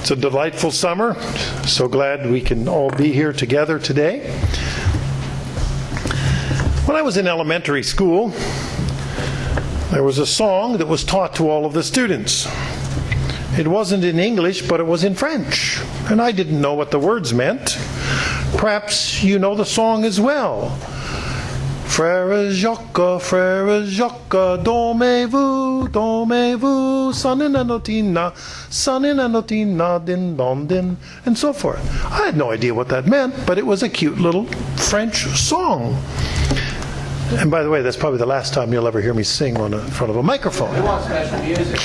It's a delightful summer. So glad we can all be here together today. When I was in elementary school, there was a song that was taught to all of the students. It wasn't in English, but it was in French, and I didn't know what the words meant. Perhaps you know the song as well. Frère Jacques, dormez-vous, sonninanotina, din don din, and so forth. I had no idea what that meant, but it was a cute little French song. And by the way, that's probably the last time you'll ever hear me sing in front of a microphone. We want special music.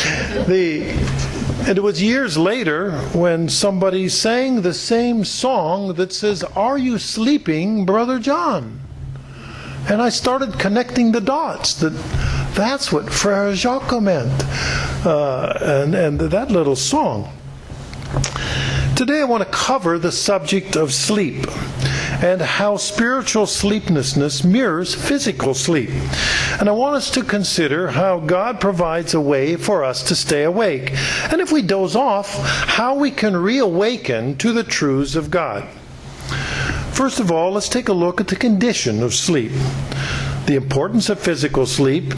And it was years later when somebody sang the same song that says, "Are you sleeping, Brother John?" And I started connecting the dots. That's what Frère Jacques meant. And that little song. Today I want to cover the subject of sleep and how spiritual sleeplessness mirrors physical sleep. And I want us to consider how God provides a way for us to stay awake. And if we doze off, how we can reawaken to the truths of God. First of all, let's take a look at the condition of sleep. The importance of physical sleep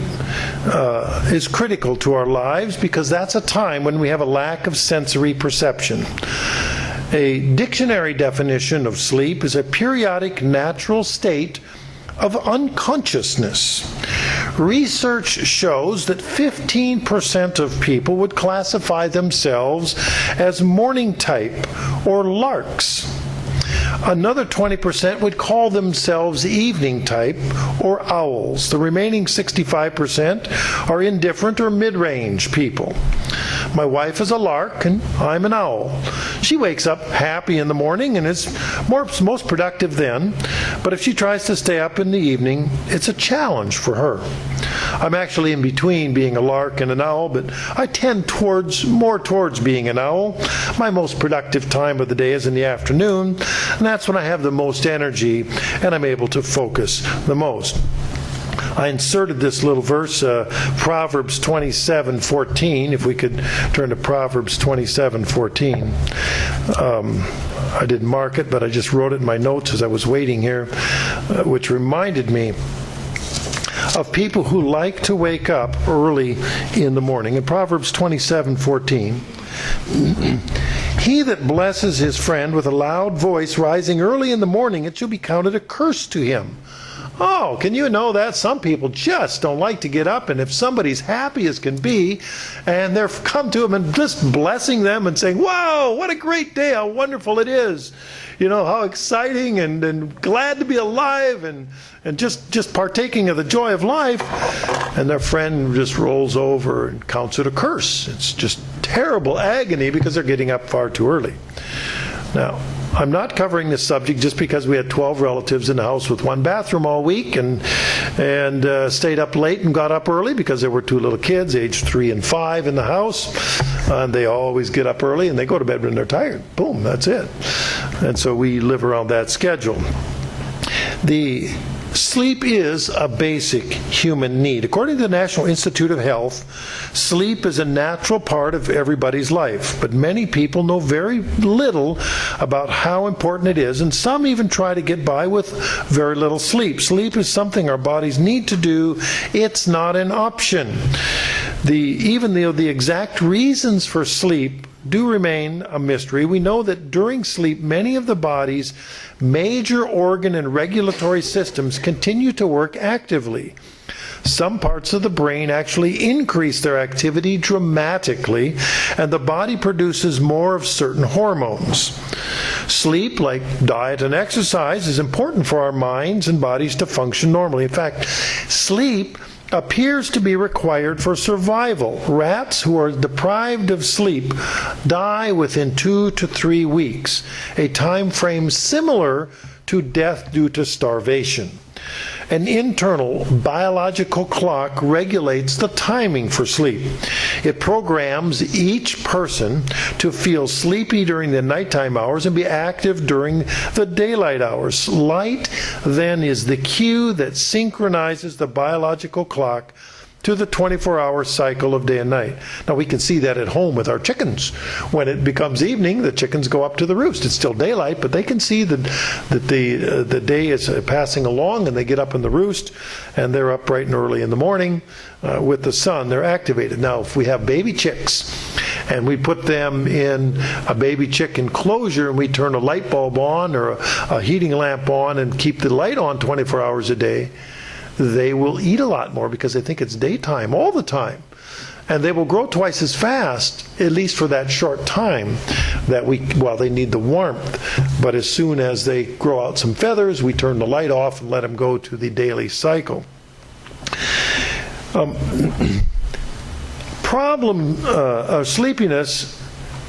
is critical to our lives because that's a time when we have a lack of sensory perception. A dictionary definition of sleep is a periodic natural state of unconsciousness. Research shows that 15% of people would classify themselves as morning type or larks. Another 20% would call themselves evening type or owls. The remaining 65% are indifferent or mid-range people. My wife is a lark and I'm an owl. She wakes up happy in the morning and is most productive then, but if she tries to stay up in the evening, it's a challenge for her. I'm actually in between being a lark and an owl, but I tend more towards being an owl. My most productive time of the day is in the afternoon, and that's when I have the most energy and I'm able to focus the most. I inserted this little verse, Proverbs 27:14. If we could turn to Proverbs 27:14. I didn't mark it, but I just wrote it in my notes as I was waiting here, which reminded me of people who like to wake up early in the morning. In Proverbs 27:14, he that blesses his friend with a loud voice rising early in the morning, it shall be counted a curse to him. Oh, can you know that? Some people just don't like to get up, and if somebody's happy as can be, and they're come to them and just blessing them and saying, "Wow, what a great day, how wonderful it is. You know, how exciting and glad to be alive and just partaking of the joy of life," and their friend just rolls over and counts it a curse. It's just terrible agony because they're getting up far too early. Now, I'm not covering this subject just because we had 12 relatives in the house with one bathroom all week and stayed up late and got up early because there were two little kids, aged 3 and 5, in the house. And they always get up early and they go to bed when they're tired. Boom, that's it. And so we live around that schedule. The sleep is a basic human need. According to the National Institute of Health, sleep is a natural part of everybody's life, but many people know very little about how important it is, and some even try to get by with very little sleep. Sleep is something our bodies need to do. It's not an option. Even though the exact reasons for sleep do remain a mystery, we know that during sleep, many of the body's major organ and regulatory systems continue to work actively. Some parts of the brain actually increase their activity dramatically, and the body produces more of certain hormones. Sleep, like diet and exercise, is important for our minds and bodies to function normally. In fact, sleep appears to be required for survival. Rats who are deprived of sleep die within 2 to 3 weeks, a time frame similar to death due to starvation. An internal biological clock regulates the timing for sleep. It programs each person to feel sleepy during the nighttime hours and be active during the daylight hours. Light, then, is the cue that synchronizes the biological clock to the 24-hour cycle of day and night. Now, we can see that at home with our chickens. When it becomes evening, the chickens go up to the roost. It's still daylight, but they can see that the day is passing along, and they get up in the roost, and they're up bright and early in the morning with the sun. They're activated. Now, if we have baby chicks, and we put them in a baby chick enclosure, and we turn a light bulb on or a heating lamp on and keep the light on 24 hours a day, they will eat a lot more because they think it's daytime all the time. And they will grow twice as fast, at least for that short time while they need the warmth. But as soon as they grow out some feathers, we turn the light off and let them go to the daily cycle. Sleepiness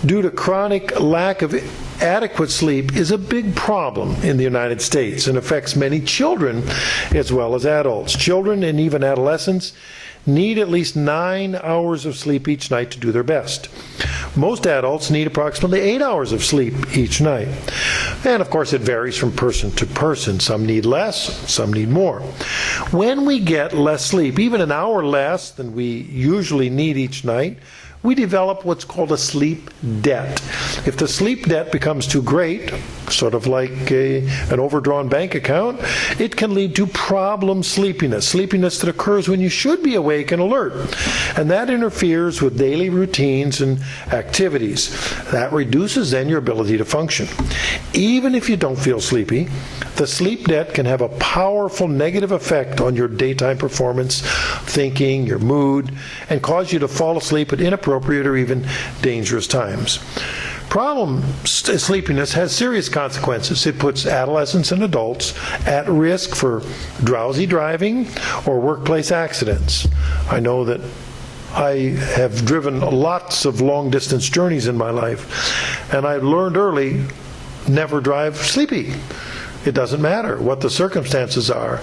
due to chronic lack of adequate sleep is a big problem in the United States and affects many children as well as adults. Children and even adolescents need at least 9 hours of sleep each night to do their best. Most adults need approximately 8 hours of sleep each night. And of course, it varies from person to person. Some need less, some need more. When we get less sleep, even an hour less than we usually need each night, we develop what's called a sleep debt. If the sleep debt becomes too great, sort of like an overdrawn bank account, it can lead to problem sleepiness that occurs when you should be awake and alert. And that interferes with daily routines and activities. That reduces then your ability to function. Even if you don't feel sleepy, the sleep debt can have a powerful negative effect on your daytime performance, thinking, your mood, and cause you to fall asleep at inappropriate or even dangerous times. Problem sleepiness has serious consequences. It puts adolescents and adults at risk for drowsy driving or workplace accidents. I know that I have driven lots of long-distance journeys in my life, and I learned early, never drive sleepy. It doesn't matter what the circumstances are.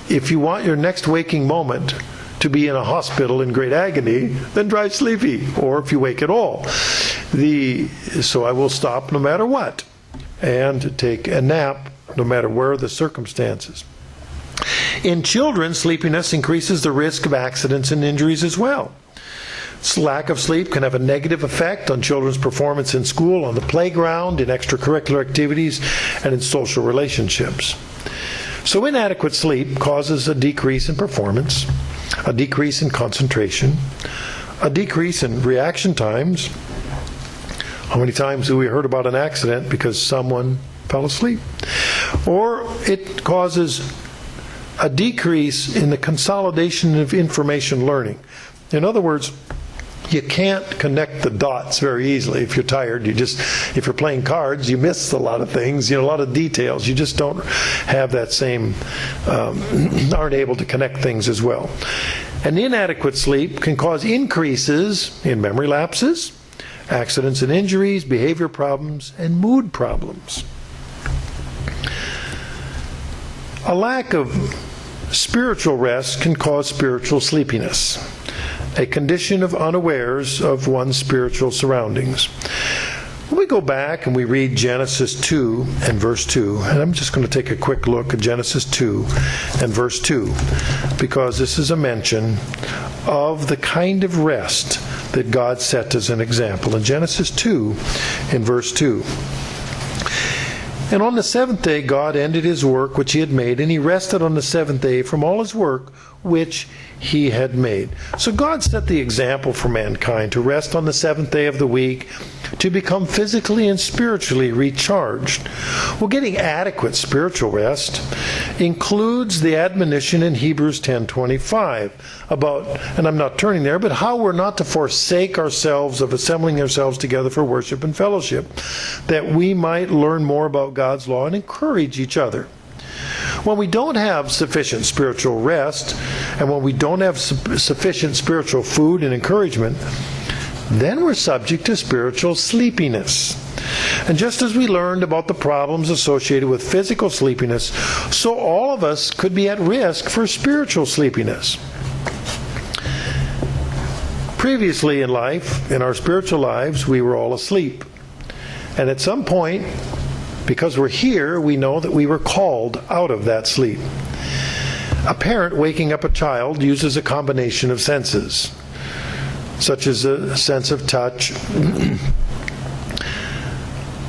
If you want your next waking moment to be in a hospital in great agony, then drive sleepy, or if you wake at all. So I will stop no matter what, and take a nap no matter where the circumstances. In children, sleepiness increases the risk of accidents and injuries as well. Lack of sleep can have a negative effect on children's performance in school, on the playground, in extracurricular activities, and in social relationships. So inadequate sleep causes a decrease in performance, a decrease in concentration, a decrease in reaction times. How many times have we heard about an accident because someone fell asleep? Or it causes a decrease in the consolidation of information learning. In other words, you can't connect the dots very easily. If you're tired, if you're playing cards, you miss a lot of things, a lot of details. You just don't have that same, aren't able to connect things as well. And inadequate sleep can cause increases in memory lapses, accidents and injuries, behavior problems, and mood problems. A lack of spiritual rest can cause spiritual sleepiness, a condition of unawares of one's spiritual surroundings. When we go back and we read Genesis 2 and verse 2, and I'm just going to take a quick look at Genesis 2 and verse 2, because this is a mention of the kind of rest that God set as an example. In Genesis 2 in verse 2, "And on the seventh day God ended his work which he had made, and he rested on the seventh day from all his work which he had made." So God set the example for mankind to rest on the seventh day of the week, to become physically and spiritually recharged. Well, getting adequate spiritual rest includes the admonition in Hebrews 10:25 about, and I'm not turning there, but how we're not to forsake ourselves of assembling ourselves together for worship and fellowship, that we might learn more about God's law and encourage each other. When we don't have sufficient spiritual rest, and when we don't have sufficient spiritual food and encouragement, then we're subject to spiritual sleepiness. And just as we learned about the problems associated with physical sleepiness, so all of us could be at risk for spiritual sleepiness. Previously in life, in our spiritual lives, we were all asleep. And at some point, because we're here, we know that we were called out of that sleep. A parent waking up a child uses a combination of senses, such as a sense of touch.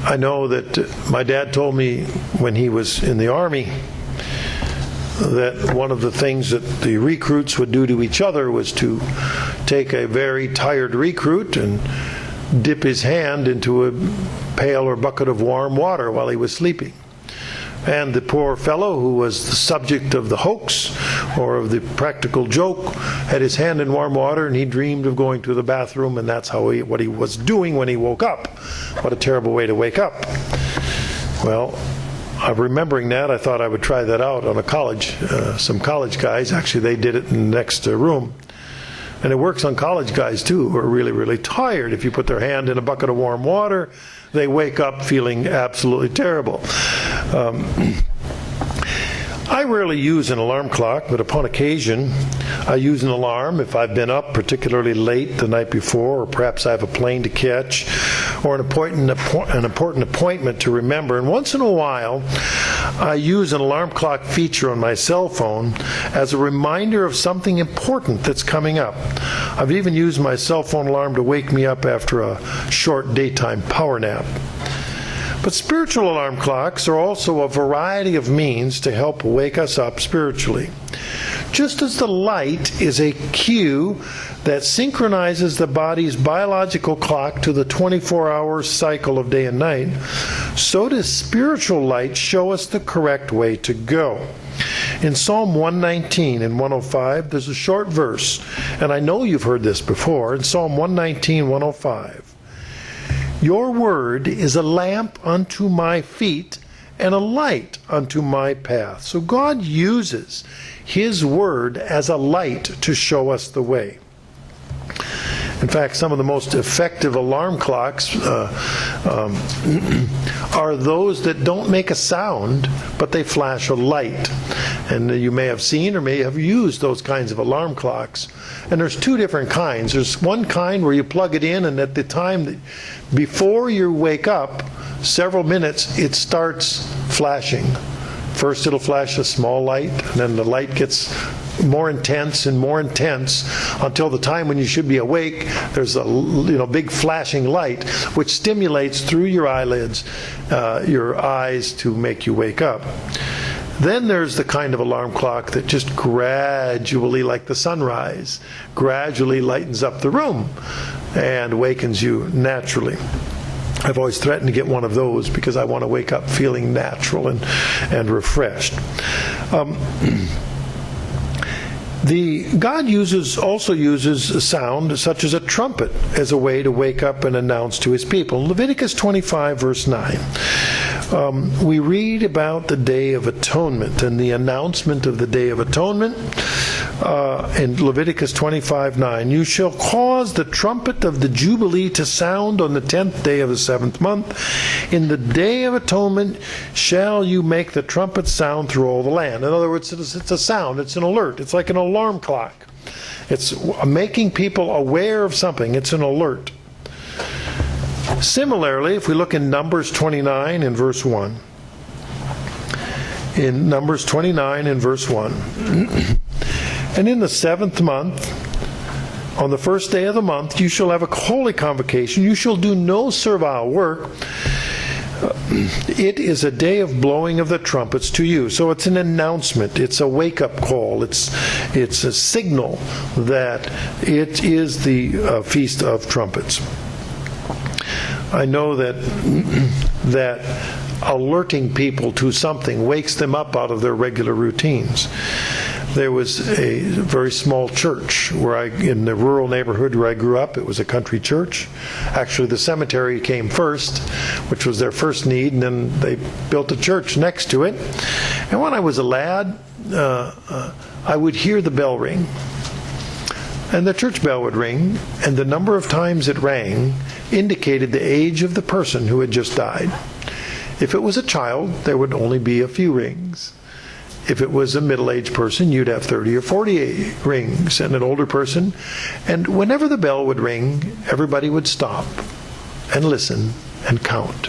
I know that my dad told me when he was in the Army that one of the things that the recruits would do to each other was to take a very tired recruit and dip his hand into a pail or bucket of warm water while he was sleeping. And the poor fellow who was the subject of the hoax or of the practical joke had his hand in warm water, and he dreamed of going to the bathroom, and that's what he was doing when he woke up. What a terrible way to wake up. Well, remembering that, I thought I would try that out on some college guys. Actually, they did it in the next room. And it works on college guys too, who are really, really tired. If you put their hand in a bucket of warm water, they wake up feeling absolutely terrible. I rarely use an alarm clock, but upon occasion I use an alarm if I've been up particularly late the night before, or perhaps I have a plane to catch, or an important appointment to remember. And once in a while, I use an alarm clock feature on my cell phone as a reminder of something important that's coming up. I've even used my cell phone alarm to wake me up after a short daytime power nap. But spiritual alarm clocks are also a variety of means to help wake us up spiritually. Just as the light is a cue that synchronizes the body's biological clock to the 24-hour cycle of day and night, so does spiritual light show us the correct way to go. In Psalm 119 and 105, there's a short verse, and I know you've heard this before. In Psalm 119, 105, your word is a lamp unto my feet and a light unto my path. So God uses His word as a light to show us the way. In fact, some of the most effective alarm clocks are those that don't make a sound, but they flash a light. And you may have seen or may have used those kinds of alarm clocks. And there's two different kinds. There's one kind where you plug it in, and at the time before you wake up, several minutes, it starts flashing. First it'll flash a small light, and then the light gets more intense and more intense until the time when you should be awake. There's a big flashing light which stimulates through your eyelids, your eyes, to make you wake up. Then there's the kind of alarm clock that just gradually, like the sunrise, gradually lightens up the room and wakens you naturally. I've always threatened to get one of those because I want to wake up feeling natural and refreshed. God also uses a sound such as a trumpet as a way to wake up and announce to His people. In Leviticus 25, verse 9, we read about the Day of Atonement and the announcement of the Day of Atonement. In Leviticus 25:9, you shall cause the trumpet of the Jubilee to sound on the 10th day of the 7th month. In the Day of Atonement shall you make the trumpet sound through all the land. In other words, it's a sound, it's an alert, it's like an alarm clock. It's making people aware of something, it's an alert. Similarly, if we look in Numbers 29 and verse 1, in Numbers 29 and verse 1, and in the 7th month, on the first day of the month, you shall have a holy convocation. You shall do no servile work. It is a day of blowing of the trumpets to you. So it's an announcement. It's a wake-up call. It's a signal that it is the Feast of Trumpets. I know that alerting people to something wakes them up out of their regular routines. There was a very small church in the rural neighborhood where I grew up. It was a country church. Actually, the cemetery came first, which was their first need, and then they built a church next to it. And when I was a lad, I would hear the bell ring. And the church bell would ring, and the number of times it rang indicated the age of the person who had just died. If it was a child, there would only be a few rings. If it was a middle-aged person, you'd have 30 or 40 rings, and an older person. And whenever the bell would ring, everybody would stop and listen and count.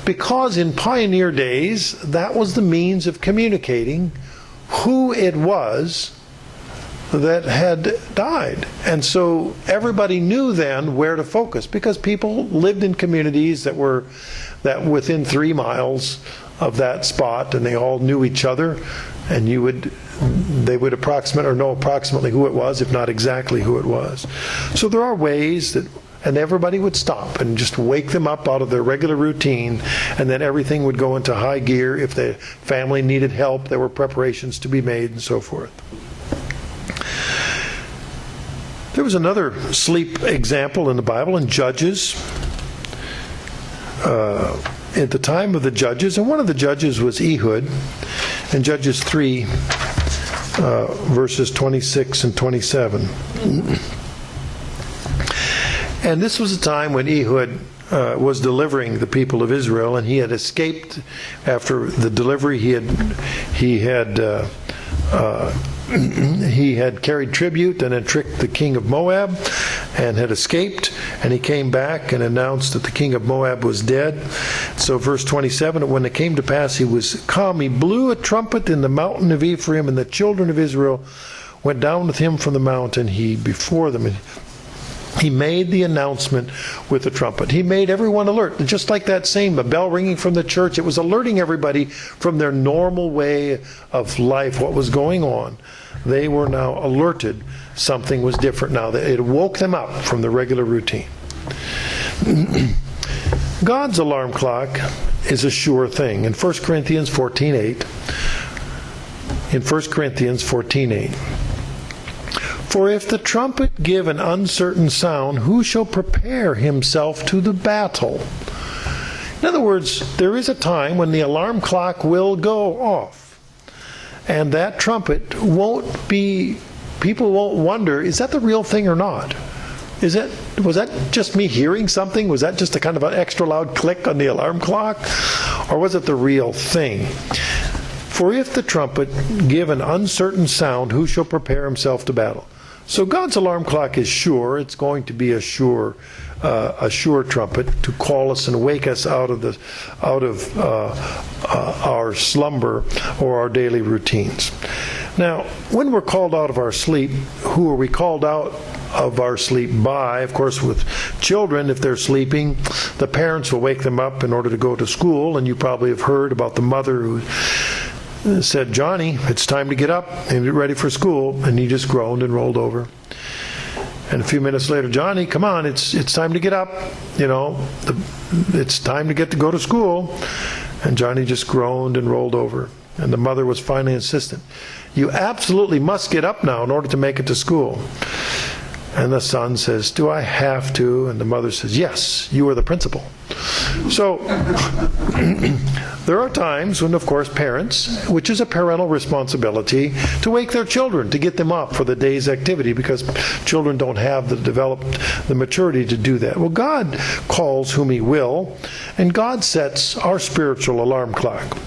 Because in pioneer days, that was the means of communicating who it was that had died. And so everybody knew then where to focus, because people lived in communities that were within 3 miles of that spot, and they all knew each other, and they would approximate or know approximately who it was, if not exactly who it was. So there are ways that, and everybody would stop and just wake them up out of their regular routine, and then everything would go into high gear. If the family needed help, there were preparations to be made and so forth. There was another sleep example in the Bible, in Judges. At the time of the judges, and one of the judges was Ehud, in Judges 3, verses 26 and 27. And this was a time when Ehud was delivering the people of Israel, and he had escaped after the delivery. He had carried tribute and had tricked the king of Moab and had escaped, and he came back and announced that the king of Moab was dead. So verse 27, when it came to pass he was come, he blew a trumpet in the mountain of Ephraim, and the children of Israel went down with him from the mountain, he before them. And he made the announcement with the trumpet. He made everyone alert. Just like that same, a bell ringing from the church, it was alerting everybody from their normal way of life, what was going on. They were now alerted. Something was different now. It woke them up from the regular routine. God's alarm clock is a sure thing. In 1 Corinthians 14:8, for if the trumpet give an uncertain sound, who shall prepare himself to the battle? In other words, there is a time when the alarm clock will go off. And that trumpet people won't wonder, is that the real thing or not? Was that just me hearing something? Was that just a kind of an extra loud click on the alarm clock? Or was it the real thing? For if the trumpet give an uncertain sound, who shall prepare himself to battle? So God's alarm clock is sure. It's going to be a sure trumpet to call us and wake us out of our slumber or our daily routines. Now, when we're called out of our sleep, who are we called out of our sleep by? Of course, with children, if they're sleeping, the parents will wake them up in order to go to school, and you probably have heard about the mother who said, Johnny, it's time to get up and get ready for school, and he just groaned and rolled over. And a few minutes later, Johnny, come on, it's time to get up. It's time to go to school. And Johnny just groaned and rolled over. And the mother was finally insistent. You absolutely must get up now in order to make it to school. And the son says, do I have to? And the mother says, yes, you are the principal. So there are times when, of course, parents, which is a parental responsibility, to wake their children, to get them up for the day's activity, because children don't have the maturity to do that. Well, God calls whom he will, and God sets our spiritual alarm clock.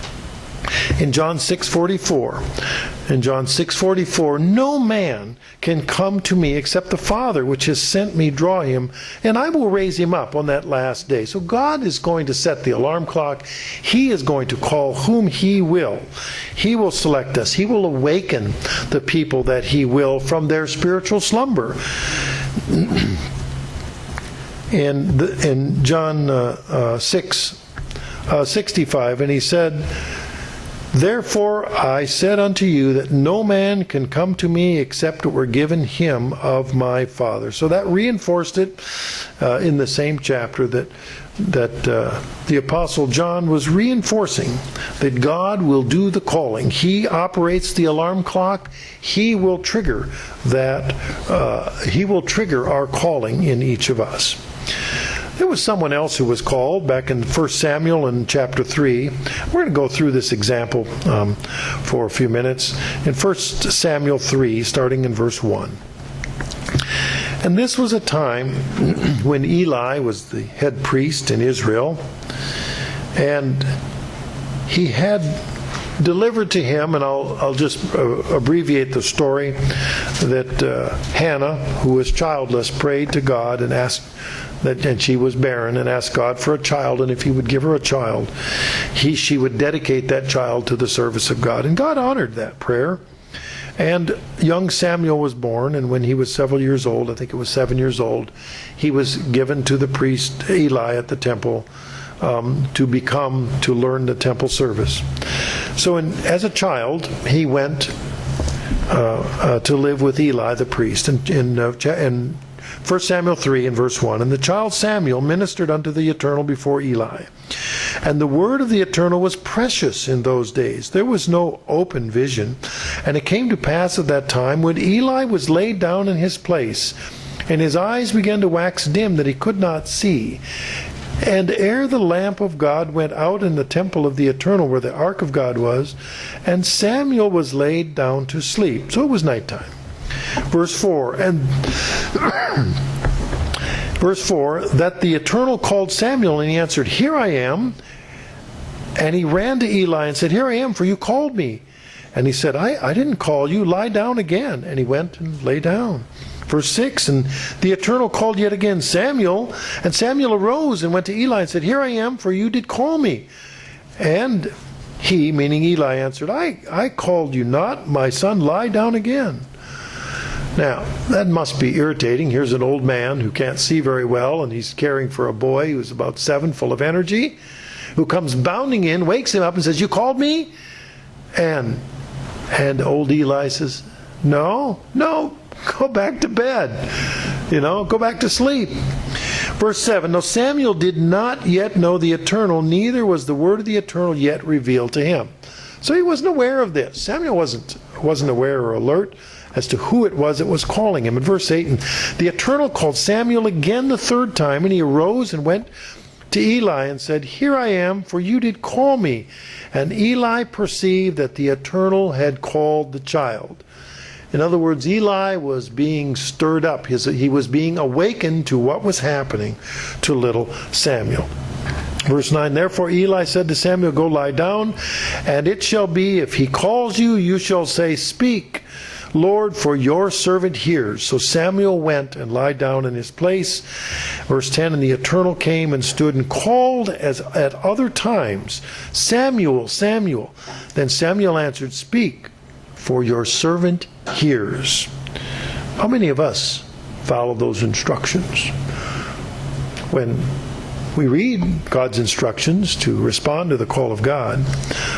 In John 6:44, no man can come to me except the Father which has sent me draw him, and I will raise him up on that last day. So God is going to set the alarm clock. He is going to call whom he will. He will select us. He will awaken the people that he will from their spiritual slumber. In John 6:65, and he said, therefore I said unto you that no man can come to me except it were given him of my Father. So that reinforced it in the same chapter that the Apostle John was reinforcing that God will do the calling. He operates the alarm clock. He will trigger that. He will trigger our calling in each of us. There was someone else who was called back in 1 Samuel in chapter 3. We're going to go through this example for a few minutes. In 1 Samuel 3, starting in verse 1. And this was a time when Eli was the head priest in Israel, and he had delivered to him, and I'll just abbreviate the story, that Hannah, who was childless, prayed to God and asked and she was barren, and asked God for a child, and if he would give her a child, she would dedicate that child to the service of God. And God honored that prayer. And young Samuel was born, and when he was several years old, I think it was 7 years old, he was given to the priest Eli at the temple to learn the temple service. So as a child, he went to live with Eli the priest. In 1 Samuel 3 and verse 1, and the child Samuel ministered unto the Eternal before Eli. And the word of the Eternal was precious in those days. There was no open vision. And it came to pass at that time, when Eli was laid down in his place, and his eyes began to wax dim, that he could not see. And ere the lamp of God went out in the temple of the Eternal, where the ark of God was, and Samuel was laid down to sleep. So it was nighttime. Verse 4, that the Eternal called Samuel, and he answered, Here I am. And he ran to Eli and said, Here I am, for you called me. And he said, I didn't call you, lie down again. And he went and lay down. Verse 6, and the Eternal called yet again Samuel, and Samuel arose and went to Eli and said, Here I am, for you did call me. And he, meaning Eli, answered, I called you not, my son, lie down again. Now, that must be irritating. Here's an old man who can't see very well, and he's caring for a boy who's about 7, full of energy, who comes bounding in, wakes him up and says, You called me? And old Eli says, No, go back to bed. Go back to sleep. Verse 7, Now Samuel did not yet know the Eternal, neither was the word of the Eternal yet revealed to him. So he wasn't aware of this. Samuel wasn't aware or alert as to who it was that was calling him. In verse 8, and the Eternal called Samuel again the third time, and he arose and went to Eli and said, Here I am, for you did call me. And Eli perceived that the Eternal had called the child. In other words, Eli was being stirred up. He was being awakened to what was happening to little Samuel. Verse 9, Therefore Eli said to Samuel, Go lie down, and it shall be, if he calls you, you shall say, Speak, Lord, for your servant hears. So Samuel went and lied down in his place. Verse 10, And the Eternal came and stood and called as at other times, Samuel, Samuel. Then Samuel answered, Speak, for your servant hears. How many of us follow those instructions? When we read God's instructions to respond to the call of God,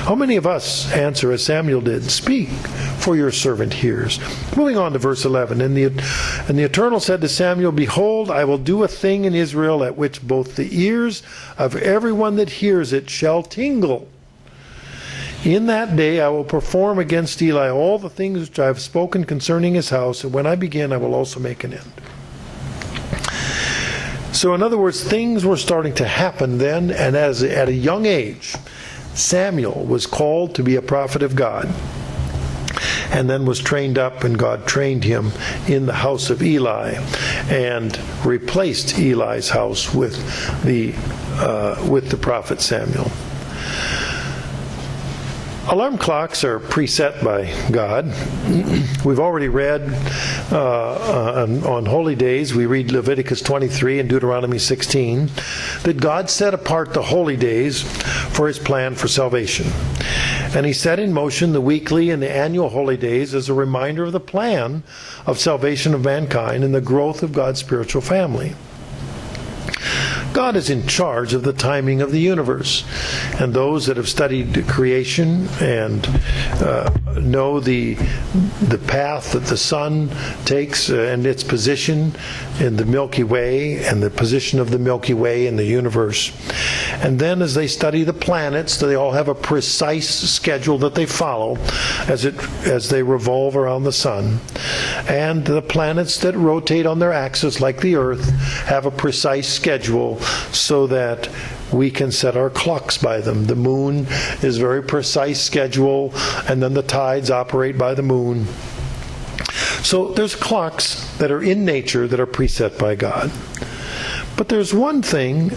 how many of us answer as Samuel did, Speak, for your servant hears? Moving on to verse 11, And the Eternal said to Samuel, Behold, I will do a thing in Israel at which both the ears of everyone that hears it shall tingle. In that day I will perform against Eli all the things which I have spoken concerning his house, and when I begin I will also make an end. So in other words, things were starting to happen then, and at a young age, Samuel was called to be a prophet of God, and then was trained up, and God trained him in the house of Eli, and replaced Eli's house with the prophet Samuel. Alarm clocks are preset by God. We've already read on holy days, we read Leviticus 23 and Deuteronomy 16, that God set apart the holy days for his plan for salvation. And he set in motion the weekly and the annual holy days as a reminder of the plan of salvation of mankind and the growth of God's spiritual family. God is in charge of the timing of the universe, and those that have studied creation and know the path that the sun takes and its position in the Milky Way and the position of the Milky Way in the universe. And then as they study the planets, they all have a precise schedule that they follow as they revolve around the sun. And the planets that rotate on their axis like the Earth have a precise schedule so that we can set our clocks by them. The moon is a very precise schedule, and then the tides operate by the moon. So there's clocks that are in nature that are preset by God. But there's one thing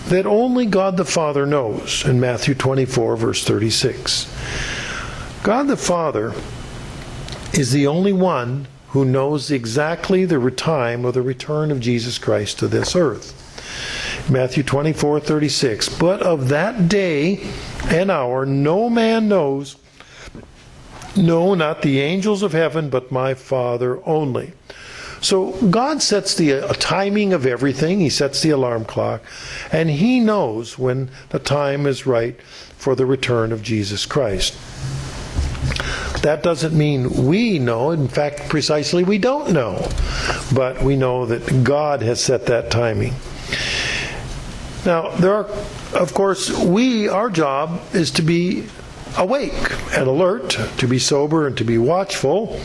that only God the Father knows in Matthew 24, verse 36. God the Father is the only one who knows exactly the time of the return of Jesus Christ to this earth. Matthew 24:36, but of that day and hour no man knows, no, not the angels of heaven, but my Father only. So God sets the timing of everything. He sets the alarm clock, and He knows when the time is right for the return of Jesus Christ. That doesn't mean we know. In fact, precisely we don't know. But we know that God has set that timing. Now, there are, of course, our job is to be awake and alert, to be sober and to be watchful.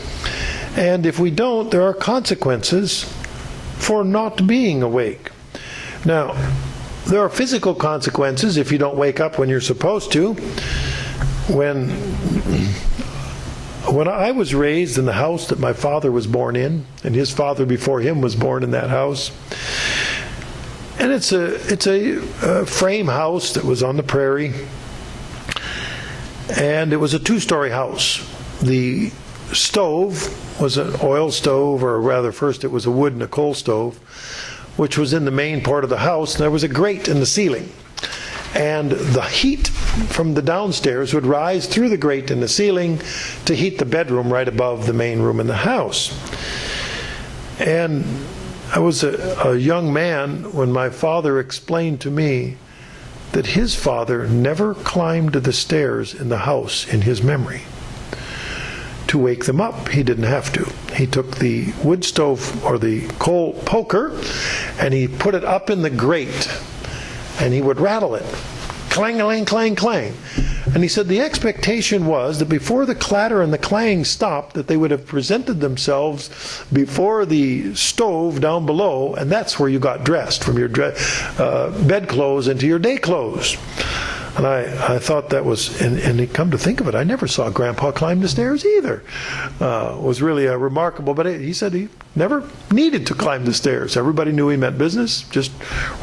And if we don't, there are consequences for not being awake. Now, there are physical consequences if you don't wake up when you're supposed to. When I was raised in the house that my father was born in, and his father before him was born in that house, and it's a frame house that was on the prairie, and it was a 2-story house. The stove was an oil stove, or rather first it was a wood and a coal stove, which was in the main part of the house, and there was a grate in the ceiling. And the heat from the downstairs would rise through the grate in the ceiling to heat the bedroom right above the main room in the house. And I was a young man when my father explained to me that his father never climbed the stairs in the house in his memory. To wake them up, he didn't have to. He took the wood stove or the coal poker and he put it up in the grate and he would rattle it. Clang-a-lang, clang, clang. And he said the expectation was that before the clatter and the clang stopped, that they would have presented themselves before the stove down below, and that's where you got dressed, from your bed clothes into your day clothes. And I thought that was, and come to think of it, I never saw Grandpa climb the stairs either. It was really remarkable, but he said he never needed to climb the stairs. Everybody knew he meant business, just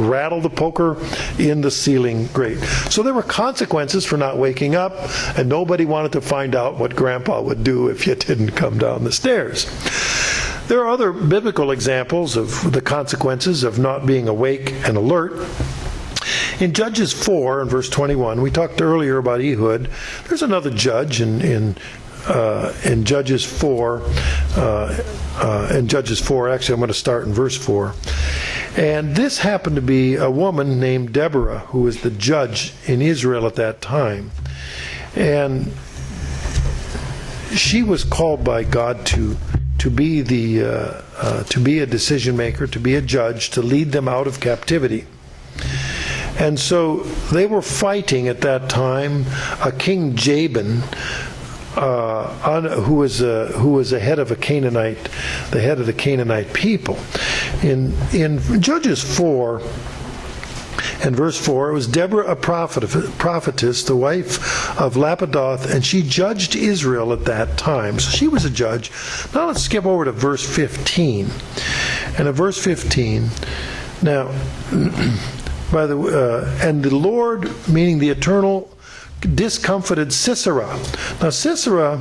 rattle the poker in the ceiling grate. So there were consequences for not waking up, and nobody wanted to find out what Grandpa would do if you didn't come down the stairs. There are other biblical examples of the consequences of not being awake and alert. In Judges 4 and verse 21, we talked earlier about Ehud. There's another judge in Judges 4. In Judges 4, actually I'm going to start in verse 4. And this happened to be a woman named Deborah, who was the judge in Israel at that time. And she was called by God to be a decision maker, to be a judge, to lead them out of captivity. And so they were fighting at that time a King Jabin, who was a head of the head of the Canaanite people. In Judges 4 and verse 4, it was Deborah, a prophetess, the wife of Lapidoth, and she judged Israel at that time. So she was a judge. Now let's skip over to verse 15. And in verse 15, now, and the Lord, meaning the Eternal, discomfited Sisera. Now Sisera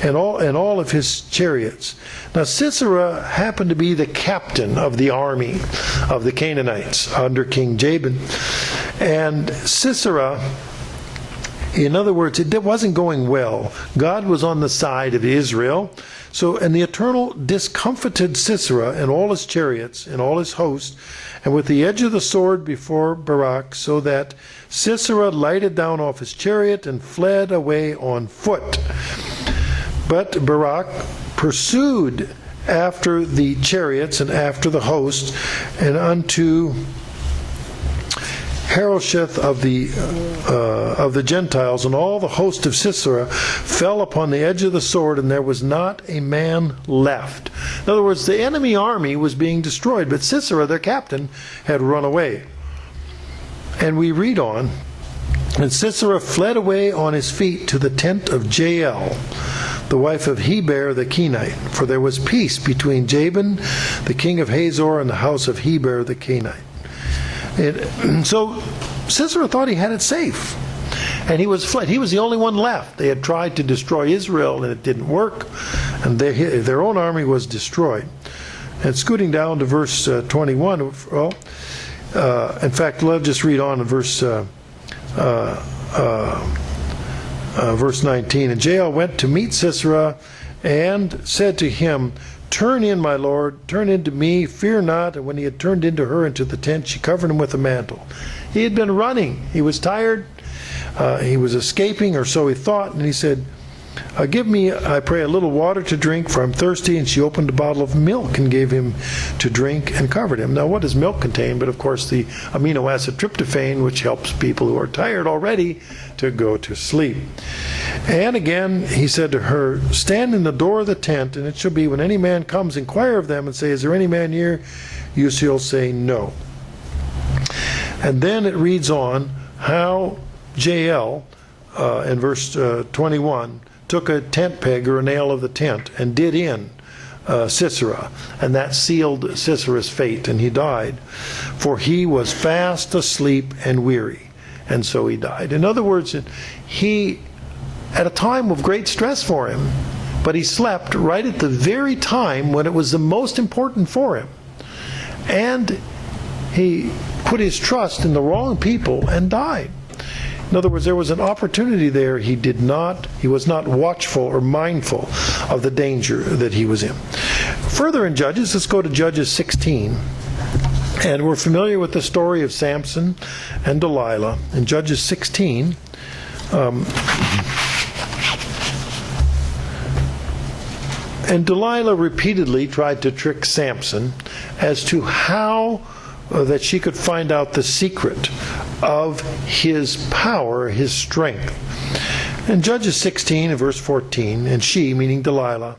and all of his chariots. Now Sisera happened to be the captain of the army of the Canaanites under King Jabin. And Sisera, in other words, it wasn't going well. God was on the side of Israel. So, and the Eternal discomfited Sisera and all his chariots and all his host, and with the edge of the sword before Barak, so that Sisera lighted down off his chariot and fled away on foot. But Barak pursued after the chariots and after the host, and unto Harosheth of the Gentiles, and all the host of Sisera fell upon the edge of the sword, and there was not a man left. In other words, the enemy army was being destroyed, but Sisera, their captain, had run away. And we read on, and Sisera fled away on his feet to the tent of Jael, the wife of Heber the Kenite, for there was peace between Jabin, the king of Hazor, and the house of Heber the Kenite. So Sisera thought he had it safe. And he was fled. He was the only one left. They had tried to destroy Israel, and it didn't work. And their own army was destroyed. And scooting down to verse 21, in fact, let's just read on in verse 19. And Jael went to meet Sisera and said to him, "Turn in, my lord, turn into me, fear not." And when he had turned into her into the tent, she covered him with a mantle. He had been running. He was tired. He was escaping, or so he thought. And he said, "Give me, I pray, a little water to drink, for I'm thirsty." And she opened a bottle of milk and gave him to drink and covered him. Now, what does milk contain? But, of course, the amino acid tryptophan, which helps people who are tired already to go to sleep. And again, he said to her, "Stand in the door of the tent, and it shall be when any man comes, inquire of them and say, 'Is there any man here?' You shall say, 'No.'" And then it reads on how Jael, in verse 21, took a tent peg or a nail of the tent and did in Sisera, and that sealed Sisera's fate, and he died, for he was fast asleep and weary, and so he died. In other words, he, at a time of great stress for him, but he slept right at the very time when it was the most important for him, and he put his trust in the wrong people and died. In other words, there was an opportunity there. He was not watchful or mindful of the danger that he was in. Further in Judges, let's go to Judges 16. And we're familiar with the story of Samson and Delilah. In Judges 16, and Delilah repeatedly tried to trick Samson as to how that she could find out the secret of his power, his strength. In Judges 16 and verse 14, and she, meaning Delilah,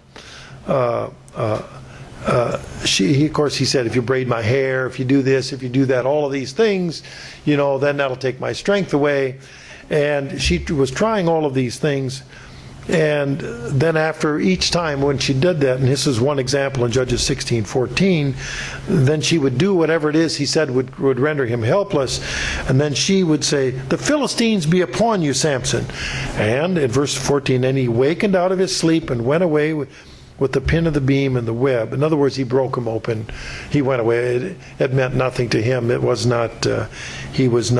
he, of course, he said, "If you braid my hair, if you do this, if you do that, all of these things, then that'll take my strength away." And she was trying all of these things. And then after each time when she did that, and this is one example in Judges 16:14, then she would do whatever it is he said would render him helpless. And then she would say, "The Philistines be upon you, Samson." And in verse 14, then he wakened out of his sleep and went away with the pin of the beam and the web. In other words, he broke them open. He went away. It meant nothing to him. It was not, he was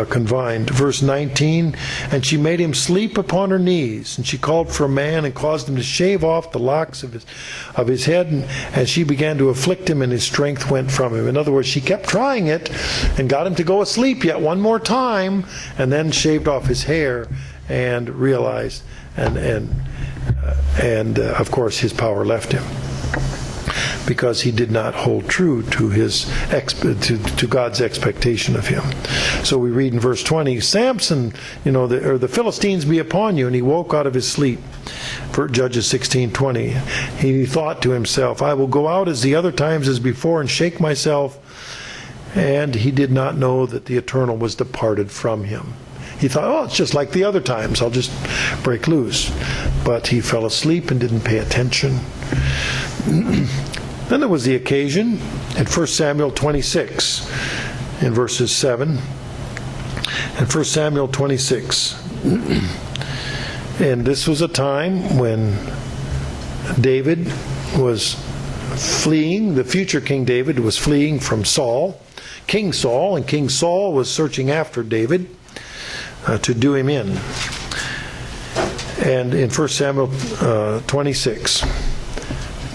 confined. Verse 19, and she made him sleep upon her knees, and she called for a man and caused him to shave off the locks of his head, and she began to afflict him, and his strength went from him. In other words, she kept trying it and got him to go asleep yet one more time, and then shaved off his hair and realized, and of course his power left him, because he did not hold true to to God's expectation of him. So we read in verse 20, "Samson, the Philistines be upon you," and he woke out of his sleep. For Judges 16:20, he thought to himself, "I will go out as the other times as before and shake myself." And he did not know that the Eternal was departed from him. He thought, "Oh, it's just like the other times. I'll just break loose." But he fell asleep and didn't pay attention. Then there was the occasion in 1 Samuel 26, in verses 7. In 1 Samuel 26. And this was a time when David was fleeing. The future King David was fleeing from King Saul, and King Saul was searching after David to do him in. And in 1 Samuel 26.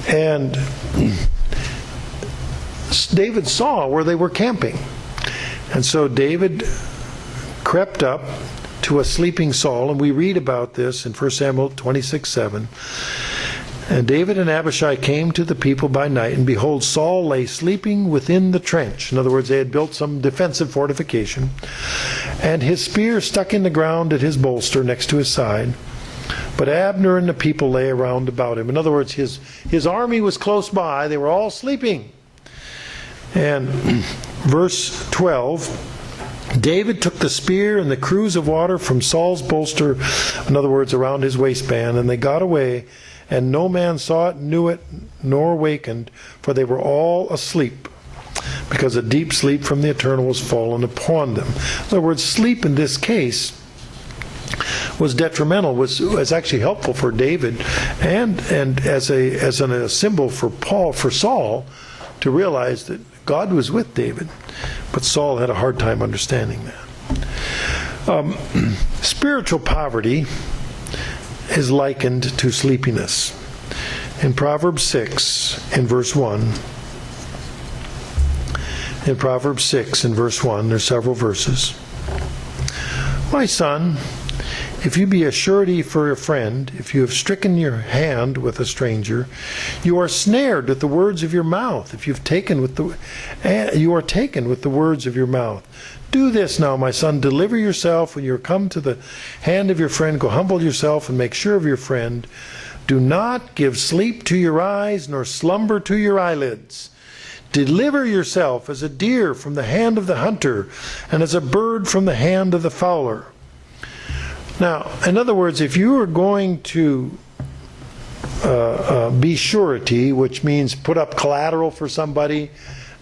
And David saw where they were camping. And so David crept up to a sleeping Saul, and we read about this in 1 Samuel 26:7. And David and Abishai came to the people by night, and behold, Saul lay sleeping within the trench. In other words, they had built some defensive fortification, and his spear stuck in the ground at his bolster next to his side. But Abner and the people lay around about him. In other words, his army was close by. They were all sleeping. And verse 12, David took the spear and the cruse of water from Saul's bolster, in other words, around his waistband, and they got away, and no man saw it, knew it, nor wakened, for they were all asleep. because a deep sleep from the eternal has fallen upon them. In other words, sleep in this case was detrimental, was actually helpful for David, and as a symbol for Saul, to realize that God was with David. But Saul had a hard time understanding that. Spiritual poverty is likened to sleepiness. In Proverbs 6, in verse 1, there's several verses. My son, if you be a surety for a friend, if you have stricken your hand with a stranger, you are snared with the words of your mouth. If you are taken with the words of your mouth. Do this now, my son, deliver yourself when you come to the hand of your friend. Go humble yourself and make sure of your friend. Do not give sleep to your eyes, nor slumber to your eyelids. Deliver yourself as a deer from the hand of the hunter, and as a bird from the hand of the fowler. Now, in other words, if you are going to be surety, which means put up collateral for somebody,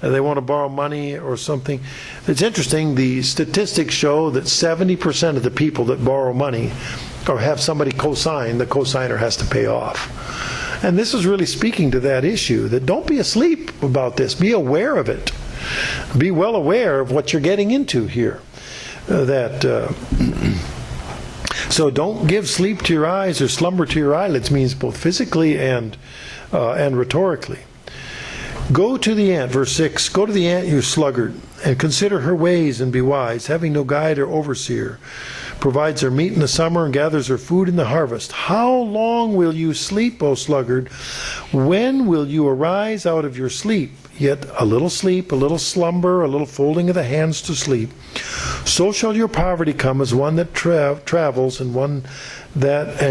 they want to borrow money or something. It's interesting, the statistics show that 70% of the people that borrow money or have somebody co-sign, the co-signer has to pay off. And this is really speaking to that issue, that don't be asleep about this. Be aware of it. Be well aware of what you're getting into here. So don't give sleep to your eyes or slumber to your eyelids means both physically and rhetorically. Go to the ant, verse 6, go to the ant, you sluggard, and consider her ways and be wise, having no guide or overseer, provides her meat in the summer and gathers her food in the harvest. How long will you sleep, O sluggard? When will you arise out of your sleep? Yet a little sleep, a little slumber, a little folding of the hands to sleep. So shall your poverty come as one that travels, and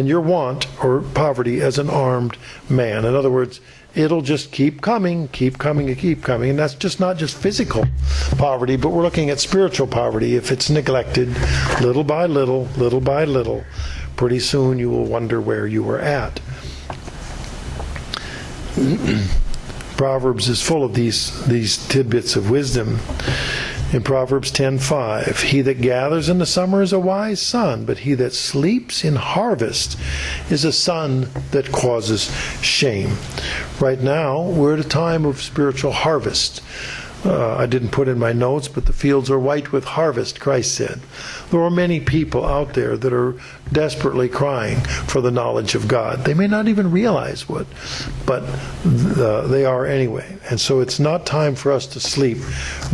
your want, or poverty, as an armed man. In other words, it'll just keep coming, and that's just not just physical poverty, but we're looking at spiritual poverty. If it's neglected, little by little, pretty soon you will wonder where you were at. Proverbs is full of these tidbits of wisdom. In Proverbs 10:5, he that gathers in the summer is a wise son, but he that sleeps in harvest is a son that causes shame. Right now, we're at a time of spiritual harvest. I didn't put in my notes, but the fields are white with harvest, Christ said. There are many people out there that are desperately crying for the knowledge of God. They may not even realize what, but they are anyway. And so it's not time for us to sleep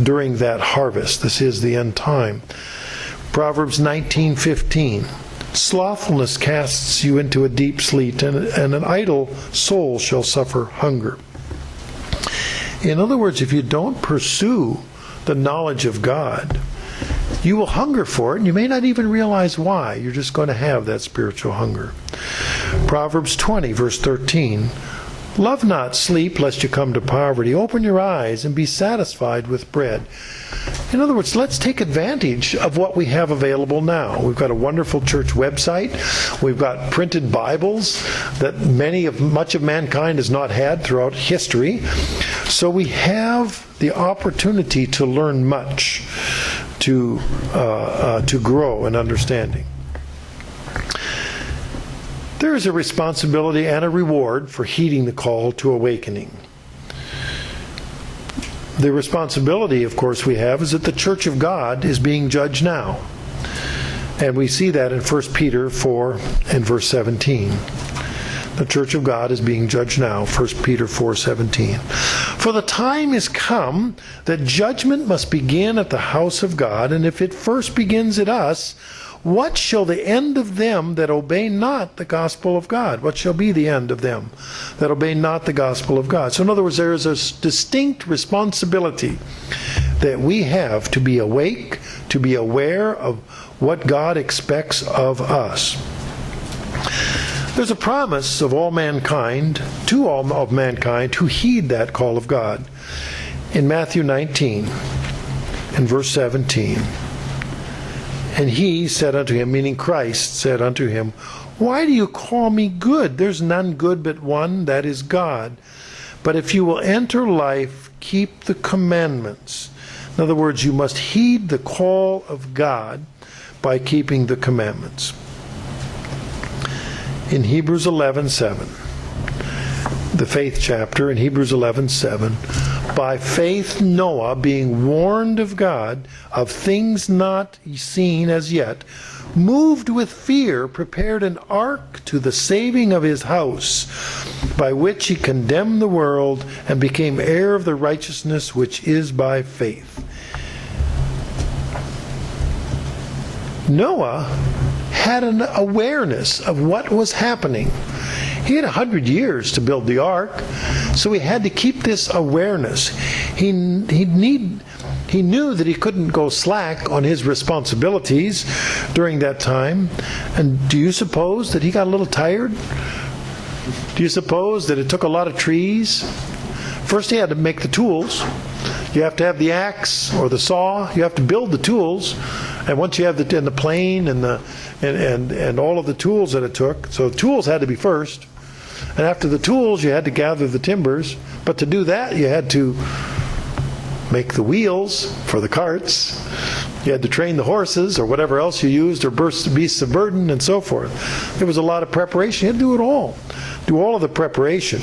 during that harvest. This is the end time. Proverbs 19:15. Slothfulness casts you into a deep sleep, and an idle soul shall suffer hunger. In other words, if you don't pursue the knowledge of God, you will hunger for it, and you may not even realize why. You're just going to have that spiritual hunger. Proverbs 20, verse 13. Love not sleep, lest you come to poverty. Open your eyes and be satisfied with bread. In other words, let's take advantage of what we have available now. We've got a wonderful church website. We've got printed Bibles that much of mankind has not had throughout history. So we have the opportunity to learn much, to grow in understanding. There is a responsibility and a reward for heeding the call to awakening. The responsibility, of course, we have is that the Church of God is being judged now. And we see that in 1 Peter 4 and verse 17. The Church of God is being judged now, 1 Peter 4:17. For the time is come that judgment must begin at the house of God, and if it first begins at us, what shall the end of them that obey not the gospel of God? What shall be the end of them that obey not the gospel of God? So in other words, there is a distinct responsibility that we have to be awake, to be aware of what God expects of us. There's a promise of all mankind, to all of mankind, to heed that call of God. In Matthew 19, in verse 17, and he said unto him, meaning Christ said unto him, why do you call me good? There's none good but one, that is God. But if you will enter life, keep the commandments. In other words, you must heed the call of God by keeping the commandments. In Hebrews 11:7, the faith chapter, in Hebrews 11:7, by faith Noah, being warned of God of things not seen as yet, moved with fear, prepared an ark to the saving of his house, by which he condemned the world and became heir of the righteousness which is by faith. Noah had an awareness of what was happening. He had 100 years to build the ark, so he had to keep this awareness. He knew that he couldn't go slack on his responsibilities during that time. And do you suppose that he got a little tired? Do you suppose that it took a lot of trees? First he had to make the tools. You have to have the axe or the saw. You have to build the tools. And once you have the plane and all of the tools that it took, so the tools had to be first. And after the tools, you had to gather the timbers. But to do that, you had to make the wheels for the carts. You had to train the horses or whatever else you used, or beasts of burden and so forth. There was a lot of preparation. You had to do it all. Do all of the preparation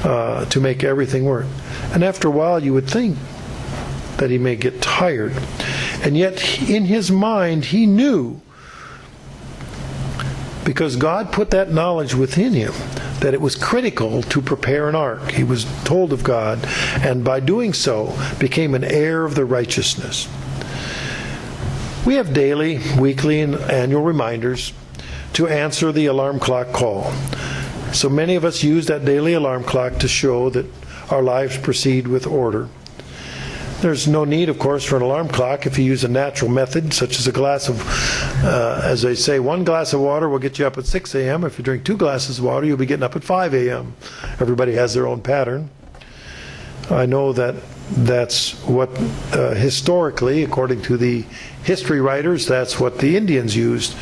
to make everything work. And after a while, you would think that he may get tired. And yet, in his mind, he knew, because God put that knowledge within him, that it was critical to prepare an ark. He was told of God, and by doing so, became an heir of the righteousness. We have daily, weekly, and annual reminders to answer the alarm clock call. So many of us use that daily alarm clock to show that our lives proceed with order. There's no need, of course, for an alarm clock if you use a natural method, such as a glass of, as they say, 1 glass of water will get you up at 6 a.m. If you drink 2 glasses of water, you'll be getting up at 5 a.m. Everybody has their own pattern. I know that that's what, historically, according to the history writers, that's what the Indians used,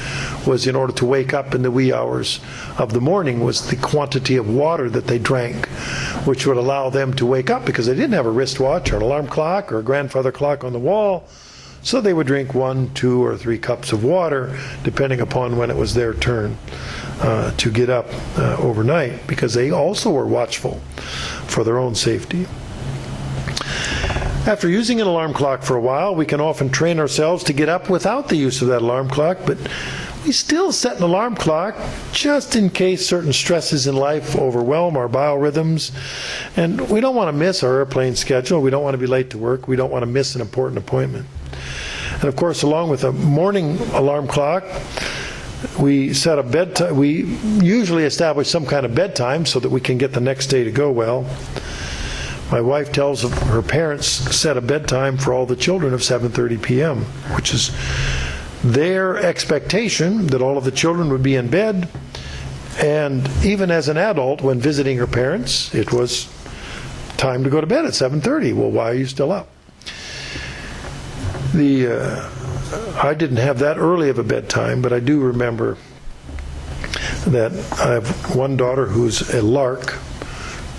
was in order to wake up in the wee hours of the morning, was the quantity of water that they drank, which would allow them to wake up, because they didn't have a wristwatch or an alarm clock or a grandfather clock on the wall. So they would drink 1, 2, or 3 cups of water, depending upon when it was their turn to get up overnight, because they also were watchful for their own safety. After using an alarm clock for a while, we can often train ourselves to get up without the use of that alarm clock, but we still set an alarm clock just in case certain stresses in life overwhelm our biorhythms. And we don't want to miss our airplane schedule. We don't want to be late to work. We don't want to miss an important appointment. And of course, along with a morning alarm clock, we set a bedtime. We usually establish some kind of bedtime so that we can get the next day to go well. My wife tells her parents set a bedtime for all the children of 7:30 p.m., which is their expectation that all of the children would be in bed. And even as an adult, when visiting her parents, it was time to go to bed at 7:30. Well, why are you still up? I didn't have that early of a bedtime, but I do remember that I have one daughter who's a lark,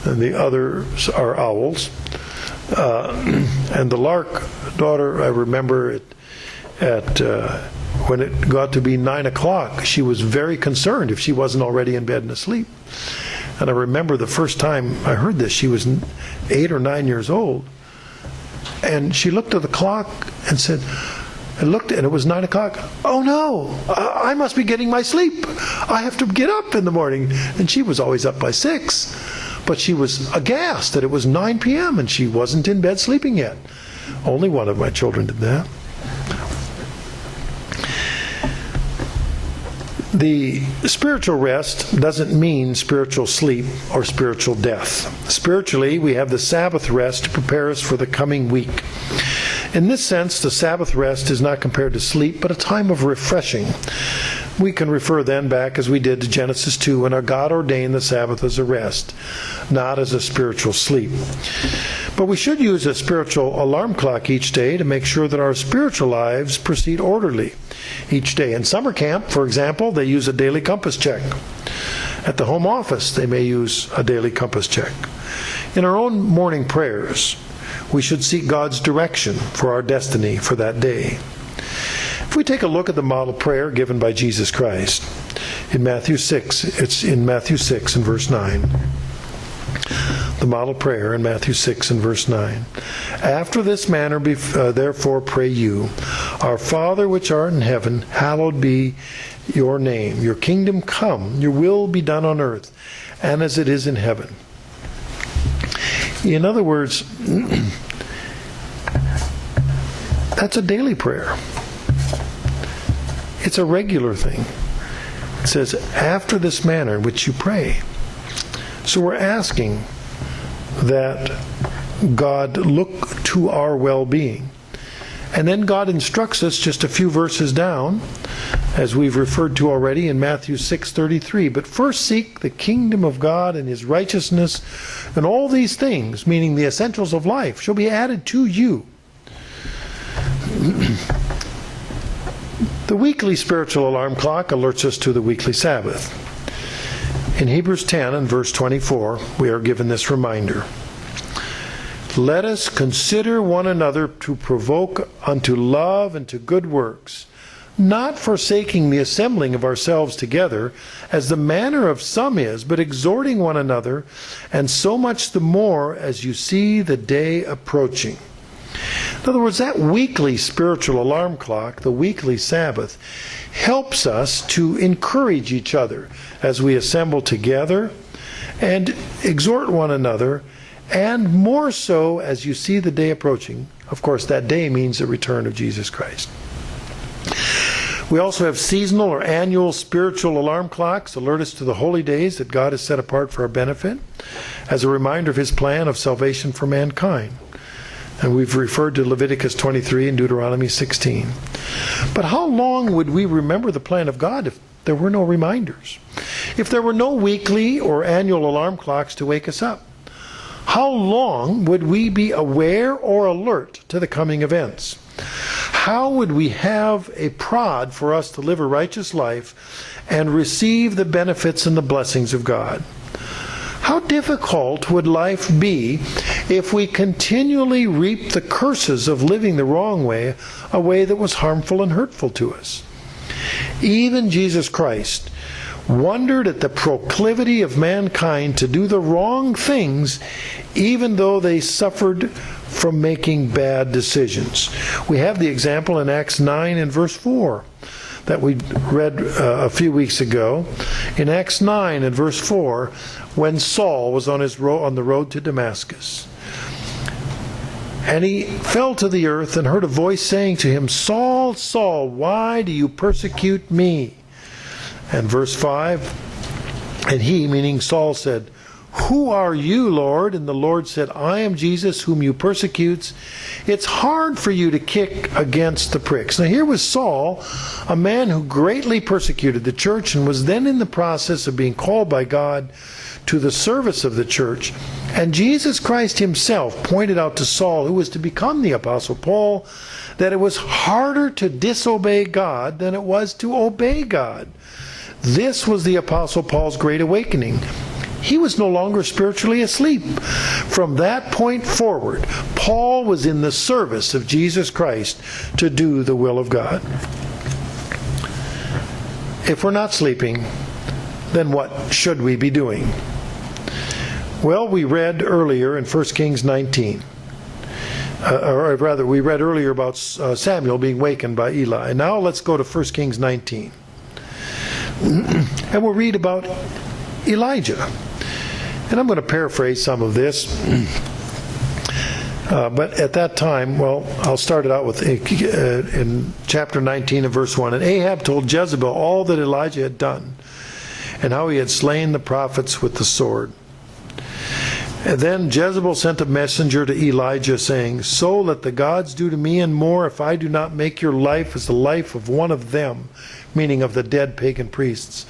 and the others are owls. And the lark daughter, I remember when it got to be 9 o'clock, she was very concerned if she wasn't already in bed and asleep. And I remember the first time I heard this, she was 8 or 9 years old. And she looked at the clock and said, I looked and it was 9 o'clock. Oh no, I must be getting my sleep. I have to get up in the morning. And she was always up by 6. But she was aghast that it was 9 p.m. and she wasn't in bed sleeping yet. Only one of my children did that. The spiritual rest doesn't mean spiritual sleep or spiritual death. Spiritually, we have the Sabbath rest to prepare us for the coming week. In this sense, the Sabbath rest is not compared to sleep, but a time of refreshing. We can refer then back, as we did, to Genesis 2, when our God ordained the Sabbath as a rest, not as a spiritual sleep. But we should use a spiritual alarm clock each day to make sure that our spiritual lives proceed orderly each day. In summer camp, for example, they use a daily compass check. At the home office, they may use a daily compass check. In our own morning prayers, we should seek God's direction for our destiny for that day. If we take a look at the model prayer given by Jesus Christ in Matthew 6, it's in Matthew 6 and verse 9. The model prayer in Matthew 6 and verse 9. After this manner, therefore, pray you, Our Father which art in heaven, hallowed be your name. Your kingdom come, your will be done on earth, and as it is in heaven. In other words, that's a daily prayer. It's a regular thing. It says, after this manner in which you pray. So we're asking that God look to our well-being. And then God instructs us just a few verses down, as we've referred to already in Matthew 6:33. But first seek the kingdom of God and His righteousness, and all these things, meaning the essentials of life, shall be added to you. The weekly spiritual alarm clock alerts us to the weekly Sabbath. In Hebrews 10 and verse 24, we are given this reminder. Let us consider one another to provoke unto love and to good works, not forsaking the assembling of ourselves together, as the manner of some is, but exhorting one another, and so much the more as you see the day approaching. In other words, that weekly spiritual alarm clock, the weekly Sabbath, helps us to encourage each other as we assemble together and exhort one another, and more so as you see the day approaching. Of course, that day means the return of Jesus Christ. We also have seasonal or annual spiritual alarm clocks alert us to the holy days that God has set apart for our benefit as a reminder of His plan of salvation for mankind. And we've referred to Leviticus 23 and Deuteronomy 16. But how long would we remember the plan of God if there were no reminders? If there were no weekly or annual alarm clocks to wake us up? How long would we be aware or alert to the coming events? How would we have a prod for us to live a righteous life and receive the benefits and the blessings of God? How difficult would life be if we continually reaped the curses of living the wrong way, a way that was harmful and hurtful to us? Even Jesus Christ wondered at the proclivity of mankind to do the wrong things, even though they suffered from making bad decisions. We have the example in Acts 9 and verse 4 that we read a few weeks ago. In Acts 9 and verse 4, when Saul was on the road to Damascus, and he fell to the earth and heard a voice saying to him, Saul, Saul, why do you persecute me? And verse 5, and he, meaning Saul, said, Who are you, Lord? And the Lord said, I am Jesus, whom you persecute. It's hard for you to kick against the pricks. Now here was Saul, a man who greatly persecuted the church and was then in the process of being called by God to the service of the church. And Jesus Christ Himself pointed out to Saul, who was to become the Apostle Paul, that it was harder to disobey God than it was to obey God. This was the Apostle Paul's great awakening. He was no longer spiritually asleep. From that point forward, Paul was in the service of Jesus Christ to do the will of God. If we're not sleeping, then what should we be doing? Well, we read earlier in 1 Kings 19. Or rather, we read earlier about Samuel being wakened by Eli. And now let's go to 1 Kings 19. And we'll read about Elijah. And I'm going to paraphrase some of this. But at that time, well, I'll start it out with in chapter 19 and verse 1. And Ahab told Jezebel all that Elijah had done, and how he had slain the prophets with the sword. And then Jezebel sent a messenger to Elijah, saying, So let the gods do to me and more, if I do not make your life as the life of one of them, meaning of the dead pagan priests,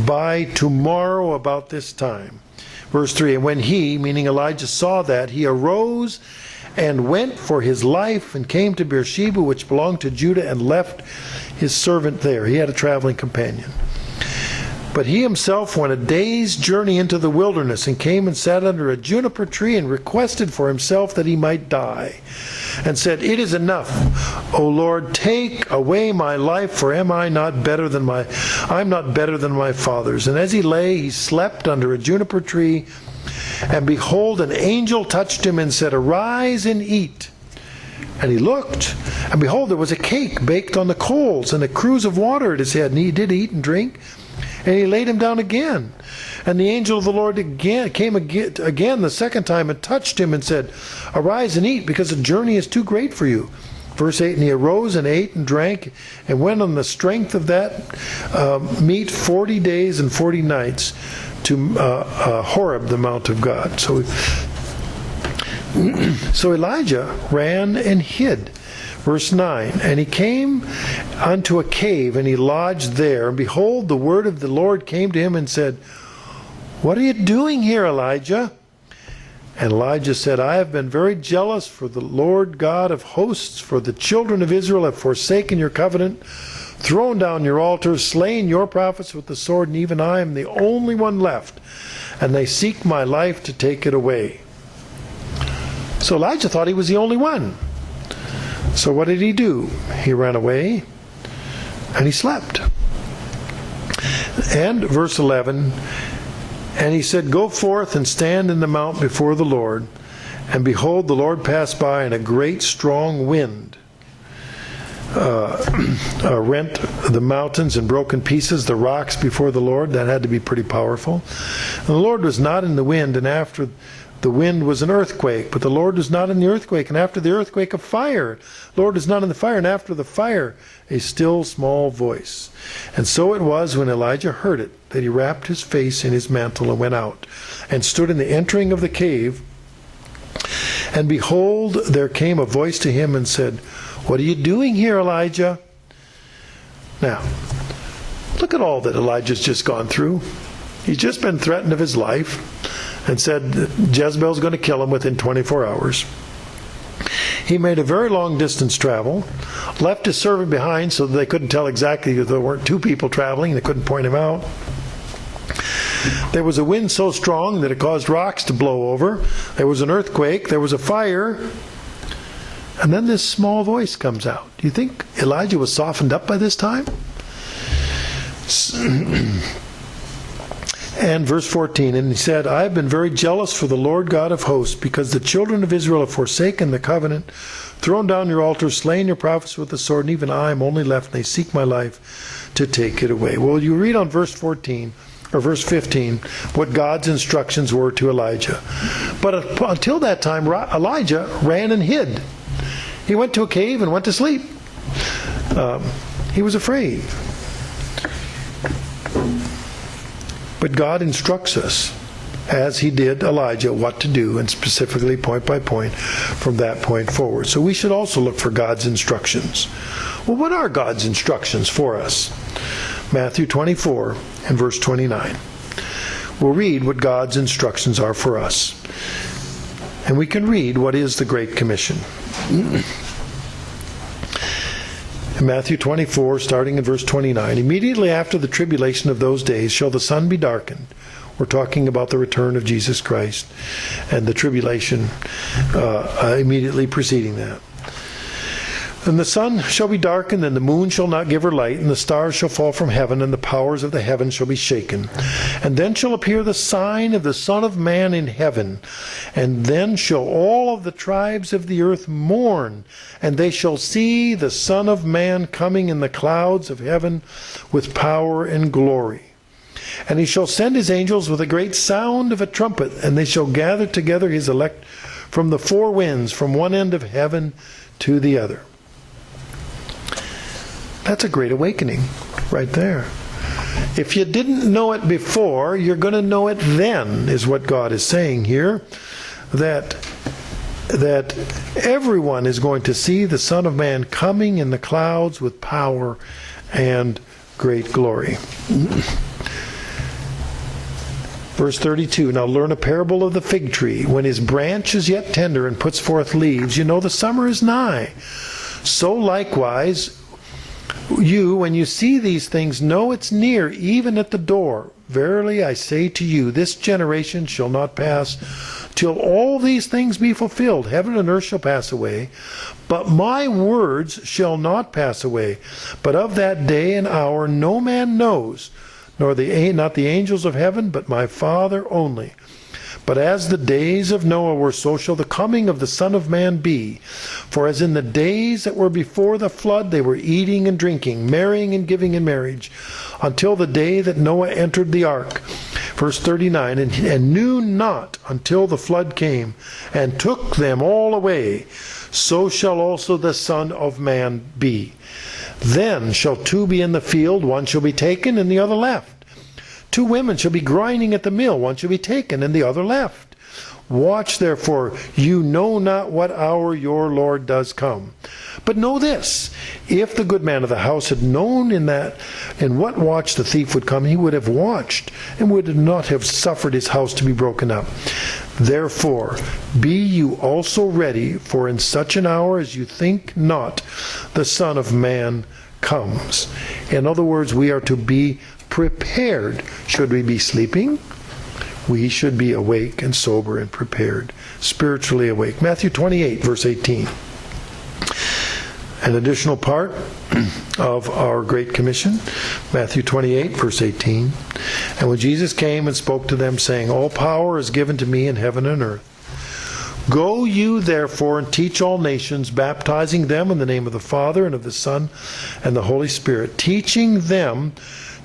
by tomorrow about this time. Verse 3, and when he, meaning Elijah, saw that, he arose and went for his life and came to Beersheba, which belonged to Judah, and left his servant there. He had a traveling companion. But he himself went a day's journey into the wilderness, and came and sat under a juniper tree, and requested for himself that he might die, and said, It is enough, O Lord, take away my life, for I'm not better than my fathers. And as he lay, he slept under a juniper tree, and behold, an angel touched him and said, Arise and eat. And he looked, and behold, there was a cake baked on the coals, and a cruse of water at his head. And he did eat and drink, and he laid him down again. And the angel of the Lord came again the second time, and touched him, and said, Arise and eat, because the journey is too great for you. Verse 8, and he arose and ate and drank, and went on the strength of that meat 40 days and 40 nights to Horeb, the mount of God. So Elijah ran and hid. Verse 9, and he came unto a cave, and he lodged there. And behold, the word of the Lord came to him and said, What are you doing here, Elijah? And Elijah said, I have been very jealous for the Lord God of hosts, for the children of Israel have forsaken your covenant, thrown down your altars, slain your prophets with the sword, and even I am the only one left, and they seek my life to take it away. So Elijah thought he was the only one. So what did he do? He ran away, and he slept. And verse 11, and he said, Go forth and stand in the mount before the Lord. And behold, the Lord passed by, and a great strong wind rent the mountains and broke in pieces the rocks before the Lord. That had to be pretty powerful. And the Lord was not in the wind, and after the wind was an earthquake, but the Lord was not in the earthquake, and after the earthquake a fire. The Lord was not in the fire, and after the fire a still small voice. And so it was, when Elijah heard it, that he wrapped his face in his mantle and went out, and stood in the entering of the cave. And behold, there came a voice to him and said, What are you doing here, Elijah? Now, look at all that Elijah's just gone through. He's just been threatened of his life, and said Jezebel's going to kill him within 24 hours. He made a very long distance travel, left his servant behind so that they couldn't tell exactly if there weren't two people traveling. They couldn't point him out. There was a wind so strong that it caused rocks to blow over. There was an earthquake. There was a fire. And then this small voice comes out. Do you think Elijah was softened up by this time? And verse 14, and he said, I have been very jealous for the Lord God of hosts, because the children of Israel have forsaken the covenant, thrown down your altars, slain your prophets with the sword, and even I am only left, and they seek my life to take it away. Well, you read on verse 14, or verse 15, what God's instructions were to Elijah. But until that time, Elijah ran and hid. He went to a cave and went to sleep. He was afraid. But God instructs us, as he did Elijah, what to do, and specifically point by point from that point forward. So we should also look for God's instructions. Well, what are God's instructions for us? Matthew 24 and verse 29. We'll read what God's instructions are for us. And we can read what is the Great Commission. In Matthew 24, starting in verse 29, immediately after the tribulation of those days shall the sun be darkened. We're talking about the return of Jesus Christ and the tribulation immediately preceding that. And the sun shall be darkened, and the moon shall not give her light, and the stars shall fall from heaven, and the powers of the heavens shall be shaken. And then shall appear the sign of the Son of Man in heaven. And then shall all of the tribes of the earth mourn, and they shall see the Son of Man coming in the clouds of heaven with power and glory. And he shall send his angels with a great sound of a trumpet, and they shall gather together his elect from the four winds, from one end of heaven to the other. That's a great awakening right there. If you didn't know it before, you're going to know it then, is what God is saying here. That everyone is going to see the Son of Man coming in the clouds with power and great glory. Verse 32, now learn a parable of the fig tree. When his branch is yet tender and puts forth leaves, you know the summer is nigh. So likewise You, when you see these things, know it's near, even at the door. Verily I say to you, this generation shall not pass till all these things be fulfilled. Heaven and earth shall pass away, but my words shall not pass away. But of that day and hour no man knows, nor not the angels of heaven, but my Father only. But as the days of Noah were, so shall the coming of the Son of Man be. For as in the days that were before the flood, they were eating and drinking, marrying and giving in marriage, until the day that Noah entered the ark. Verse 39, and knew not until the flood came, and took them all away. So shall also the Son of Man be. Then shall two be in the field, one shall be taken, and the other left. Two women shall be grinding at the mill, one shall be taken, and the other left. Watch therefore, you know not what hour your Lord does come. But know this, if the good man of the house had known in what watch the thief would come, he would have watched, and would not have suffered his house to be broken up. Therefore, be you also ready, for in such an hour as you think not, the Son of Man comes. In other words, we are to be prepared. Should we be sleeping? We should be awake and sober and prepared, spiritually awake. Matthew 28, verse 18. An additional part of our Great Commission. Matthew 28, verse 18. And when Jesus came and spoke to them, saying, all power is given to me in heaven and earth. Go you therefore and teach all nations, baptizing them in the name of the Father and of the Son and the Holy Spirit, teaching them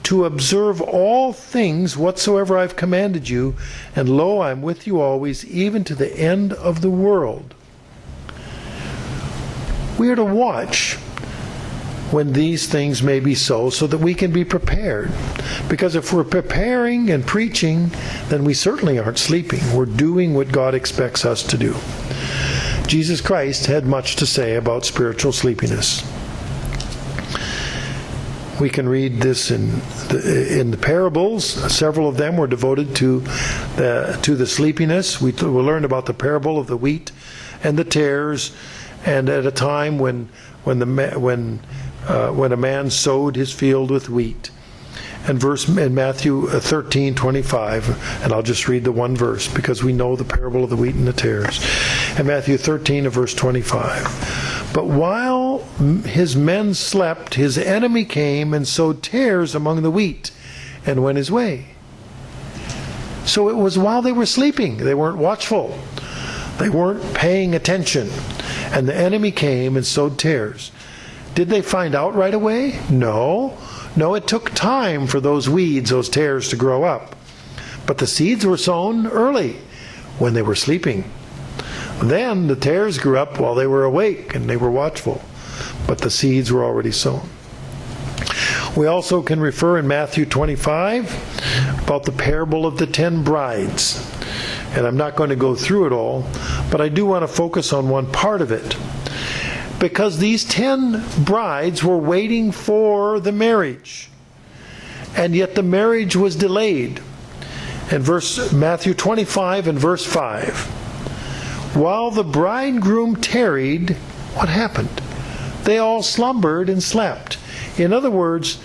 to observe all things whatsoever I have commanded you, and lo, I am with you always, even to the end of the world. We are to watch when these things may be so that we can be prepared. Because if we're preparing and preaching, then we certainly aren't sleeping. We're doing what God expects us to do. Jesus Christ had much to say about spiritual sleepiness. We can read this in the parables. Several of them were devoted to the sleepiness. We learned about the parable of the wheat and the tares, and at a time when a man sowed his field with wheat. And verse in Matthew 13:25, and I'll just read the one verse because we know the parable of the wheat and the tares. In Matthew 13, verse 25. But while his men slept, his enemy came and sowed tares among the wheat and went his way. So it was while they were sleeping. They weren't watchful. They weren't paying attention. And the enemy came and sowed tares. Did they find out right away? No. No, it took time for those weeds, those tares, to grow up. But the seeds were sown early when they were sleeping. Then the tares grew up while they were awake and they were watchful. But the seeds were already sown. We also can refer in Matthew 25 about the parable of the 10 brides. And I'm not going to go through it all, but I do want to focus on one part of it. Because these 10 brides were waiting for the marriage. And yet the marriage was delayed. In Matthew 25 and verse 5. While the bridegroom tarried, what happened? They all slumbered and slept. In other words,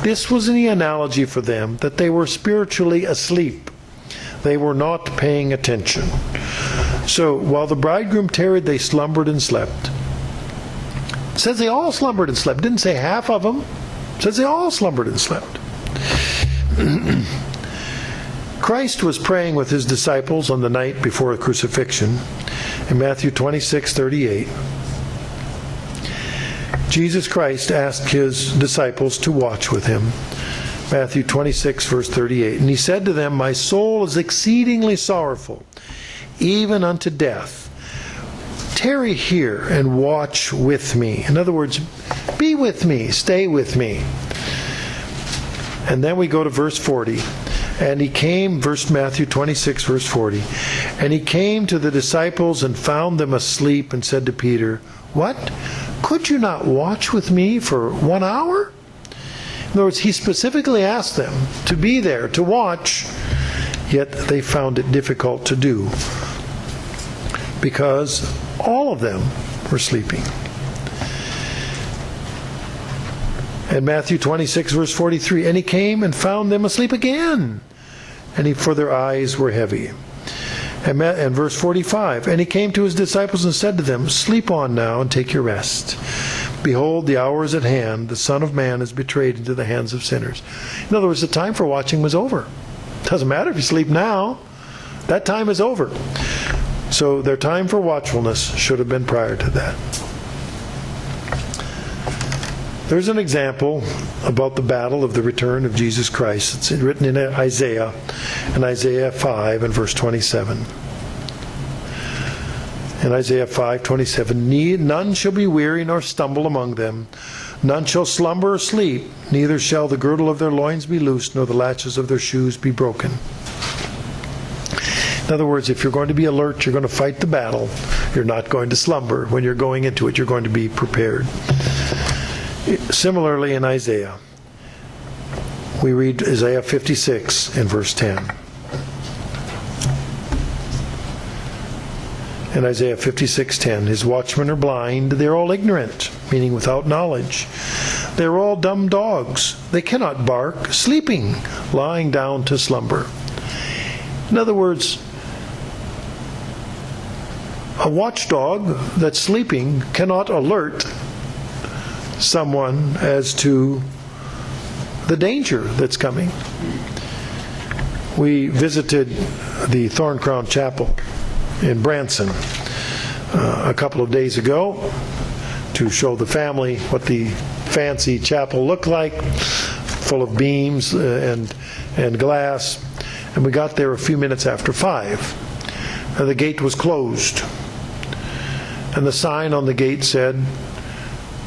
this was the analogy for them that they were spiritually asleep. They were not paying attention. So while the bridegroom tarried, they slumbered and slept. It says they all slumbered and slept. It didn't say half of them. It says they all slumbered and slept. Christ was praying with his disciples on the night before the crucifixion. In Matthew 26:38, Jesus Christ asked his disciples to watch with him. Matthew 26, verse 38. And he said to them, my soul is exceedingly sorrowful, even unto death. Tarry here and watch with me. In other words, be with me, stay with me. And then we go to verse 40. And he came, Matthew 26, verse 40. And he came to the disciples and found them asleep and said to Peter, what? Could you not watch with me for 1 hour? In other words, he specifically asked them to be there, to watch, yet they found it difficult to do because all of them were sleeping. And Matthew 26, verse 43, and he came and found them asleep again, for their eyes were heavy. And verse 45, and he came to his disciples and said to them, sleep on now and take your rest. Behold, the hour is at hand. The Son of Man is betrayed into the hands of sinners. In other words, the time for watching was over. Doesn't matter if you sleep now. That time is over. So their time for watchfulness should have been prior to that. There's an example about the battle of the return of Jesus Christ. It's written in Isaiah 5 and verse 27. In Isaiah 5:27, none shall be weary nor stumble among them. None shall slumber or sleep, neither shall the girdle of their loins be loosed, nor the latches of their shoes be broken. In other words, if you're going to be alert, you're going to fight the battle. You're not going to slumber. When you're going into it, you're going to be prepared. Similarly, in Isaiah, we read Isaiah 56 and verse 10. In Isaiah 56:10, his watchmen are blind, they're all ignorant, meaning without knowledge. They're all dumb dogs. They cannot bark, sleeping, lying down to slumber. In other words, a watchdog that's sleeping cannot alert someone as to the danger that's coming. We visited the Thorn Crown Chapel in Branson a couple of days ago to show the family what the fancy chapel looked like, full of beams and glass. And we got there a few minutes after 5. And the gate was closed. And the sign on the gate said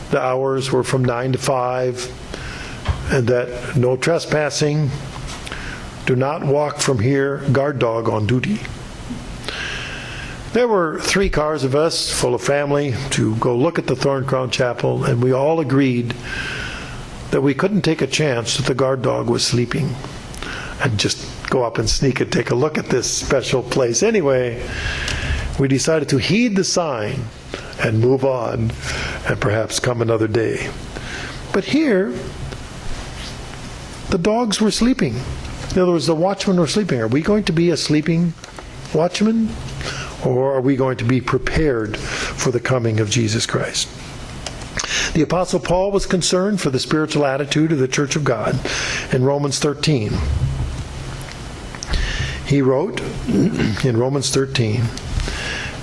the hours were from 9 to 5, and that no trespassing, do not walk from here, guard dog on duty. There were 3 cars of us, full of family, to go look at the Thorn Crown Chapel, and we all agreed that we couldn't take a chance that the guard dog was sleeping and just go up and sneak and take a look at this special place. Anyway, we decided to heed the sign and move on and perhaps come another day. But here, the dogs were sleeping. In other words, the watchmen were sleeping. Are we going to be a sleeping watchman? Or are we going to be prepared for the coming of Jesus Christ? The Apostle Paul was concerned for the spiritual attitude of the Church of God in Romans 13. He wrote in Romans 13,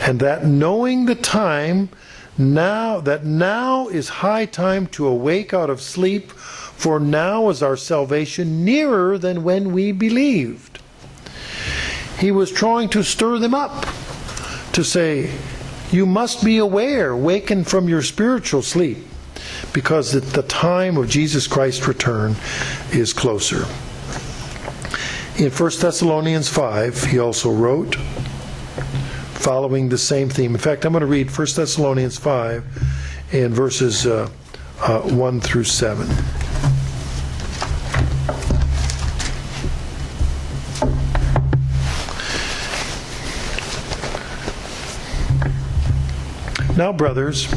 and that knowing the time, now is high time to awake out of sleep, for now is our salvation nearer than when we believed. He was trying to stir them up, to say, you must be aware, waken from your spiritual sleep, because the time of Jesus Christ's return is closer. In 1 Thessalonians 5, he also wrote, following the same theme. In fact, I'm going to read 1 Thessalonians 5 in verses 1 through 7. Now, brothers,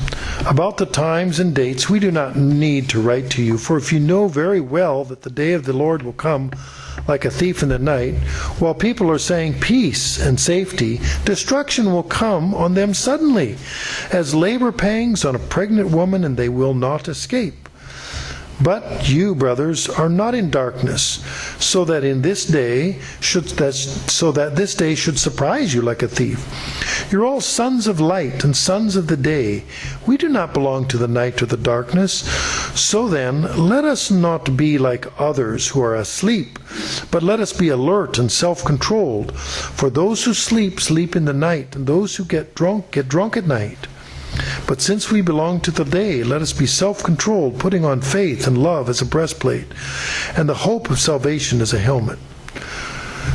about the times and dates we do not need to write to you, for if you know very well that the day of the Lord will come like a thief in the night, while people are saying peace and safety, destruction will come on them suddenly, as labor pangs on a pregnant woman, and they will not escape. But you, brothers, are not in darkness, so that this day should surprise you like a thief. You're all sons of light and sons of the day. We do not belong to the night or the darkness. So then, let us not be like others who are asleep, but let us be alert and self-controlled. For those who sleep, sleep in the night, and those who get drunk at night. But since we belong to the day, let us be self-controlled, putting on faith and love as a breastplate, and the hope of salvation as a helmet.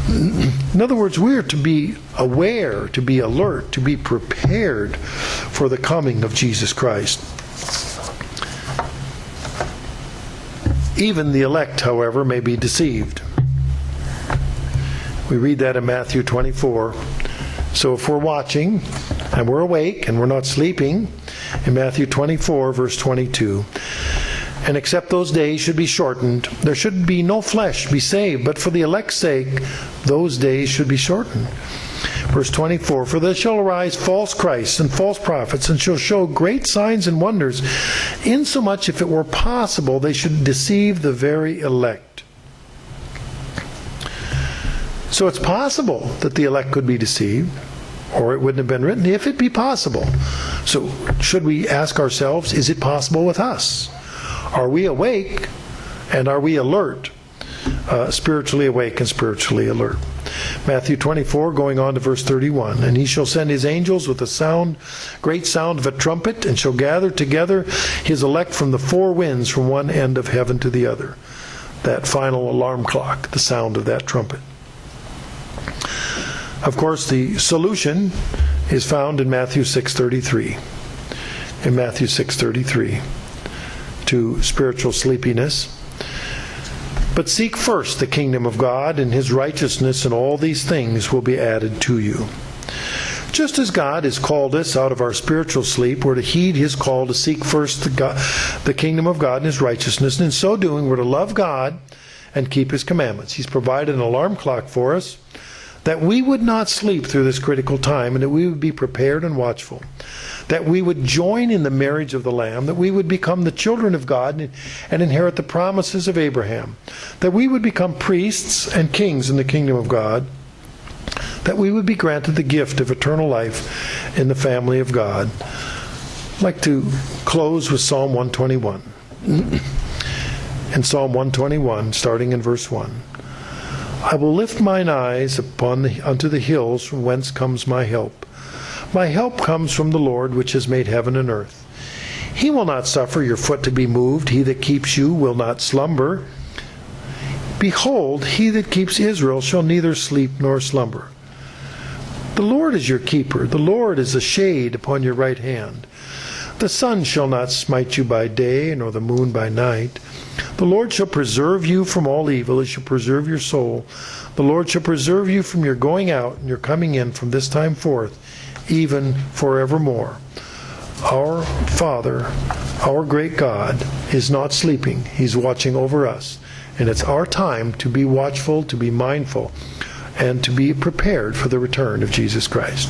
In other words, we are to be aware, to be alert, to be prepared for the coming of Jesus Christ. Even the elect, however, may be deceived. We read that in Matthew 24. So if we're watching, and we're awake, and we're not sleeping, in Matthew 24, verse 22, and except those days should be shortened, there should be no flesh be saved, but for the elect's sake, those days should be shortened. Verse 24, for there shall arise false Christs and false prophets, and shall show great signs and wonders, insomuch if it were possible they should deceive the very elect. So it's possible that the elect could be deceived, or it wouldn't have been written if it be possible. So should we ask ourselves, is it possible with us? Are we awake and are we alert? Spiritually awake and spiritually alert. Matthew 24, going on to verse 31. And he shall send his angels with a sound, great sound of a trumpet, and shall gather together his elect from the four winds, from one end of heaven to the other. That final alarm clock, the sound of that trumpet. Of course, the solution is found in Matthew 6:33. In Matthew 6:33, to spiritual sleepiness. But seek first the kingdom of God and his righteousness, and all these things will be added to you. Just as God has called us out of our spiritual sleep, we're to heed his call to seek first the kingdom of God and his righteousness, and in so doing we're to love God and keep his commandments. He's provided an alarm clock for us, that we would not sleep through this critical time, and that we would be prepared and watchful, that we would join in the marriage of the Lamb, that we would become the children of God and inherit the promises of Abraham, that we would become priests and kings in the kingdom of God, that we would be granted the gift of eternal life in the family of God. I'd like to close with Psalm 121. In Psalm 121, starting in verse 1. I will lift mine eyes unto the hills, from whence comes my help. My help comes from the Lord, which has made heaven and earth. He will not suffer your foot to be moved. He that keeps you will not slumber. Behold, he that keeps Israel shall neither sleep nor slumber. The Lord is your keeper. The Lord is a shade upon your right hand. The sun shall not smite you by day, nor the moon by night. The Lord shall preserve you from all evil. He shall preserve your soul. The Lord shall preserve you from your going out and your coming in from this time forth, even forevermore. Our Father, our great God, is not sleeping. He's watching over us. And it's our time to be watchful, to be mindful, and to be prepared for the return of Jesus Christ.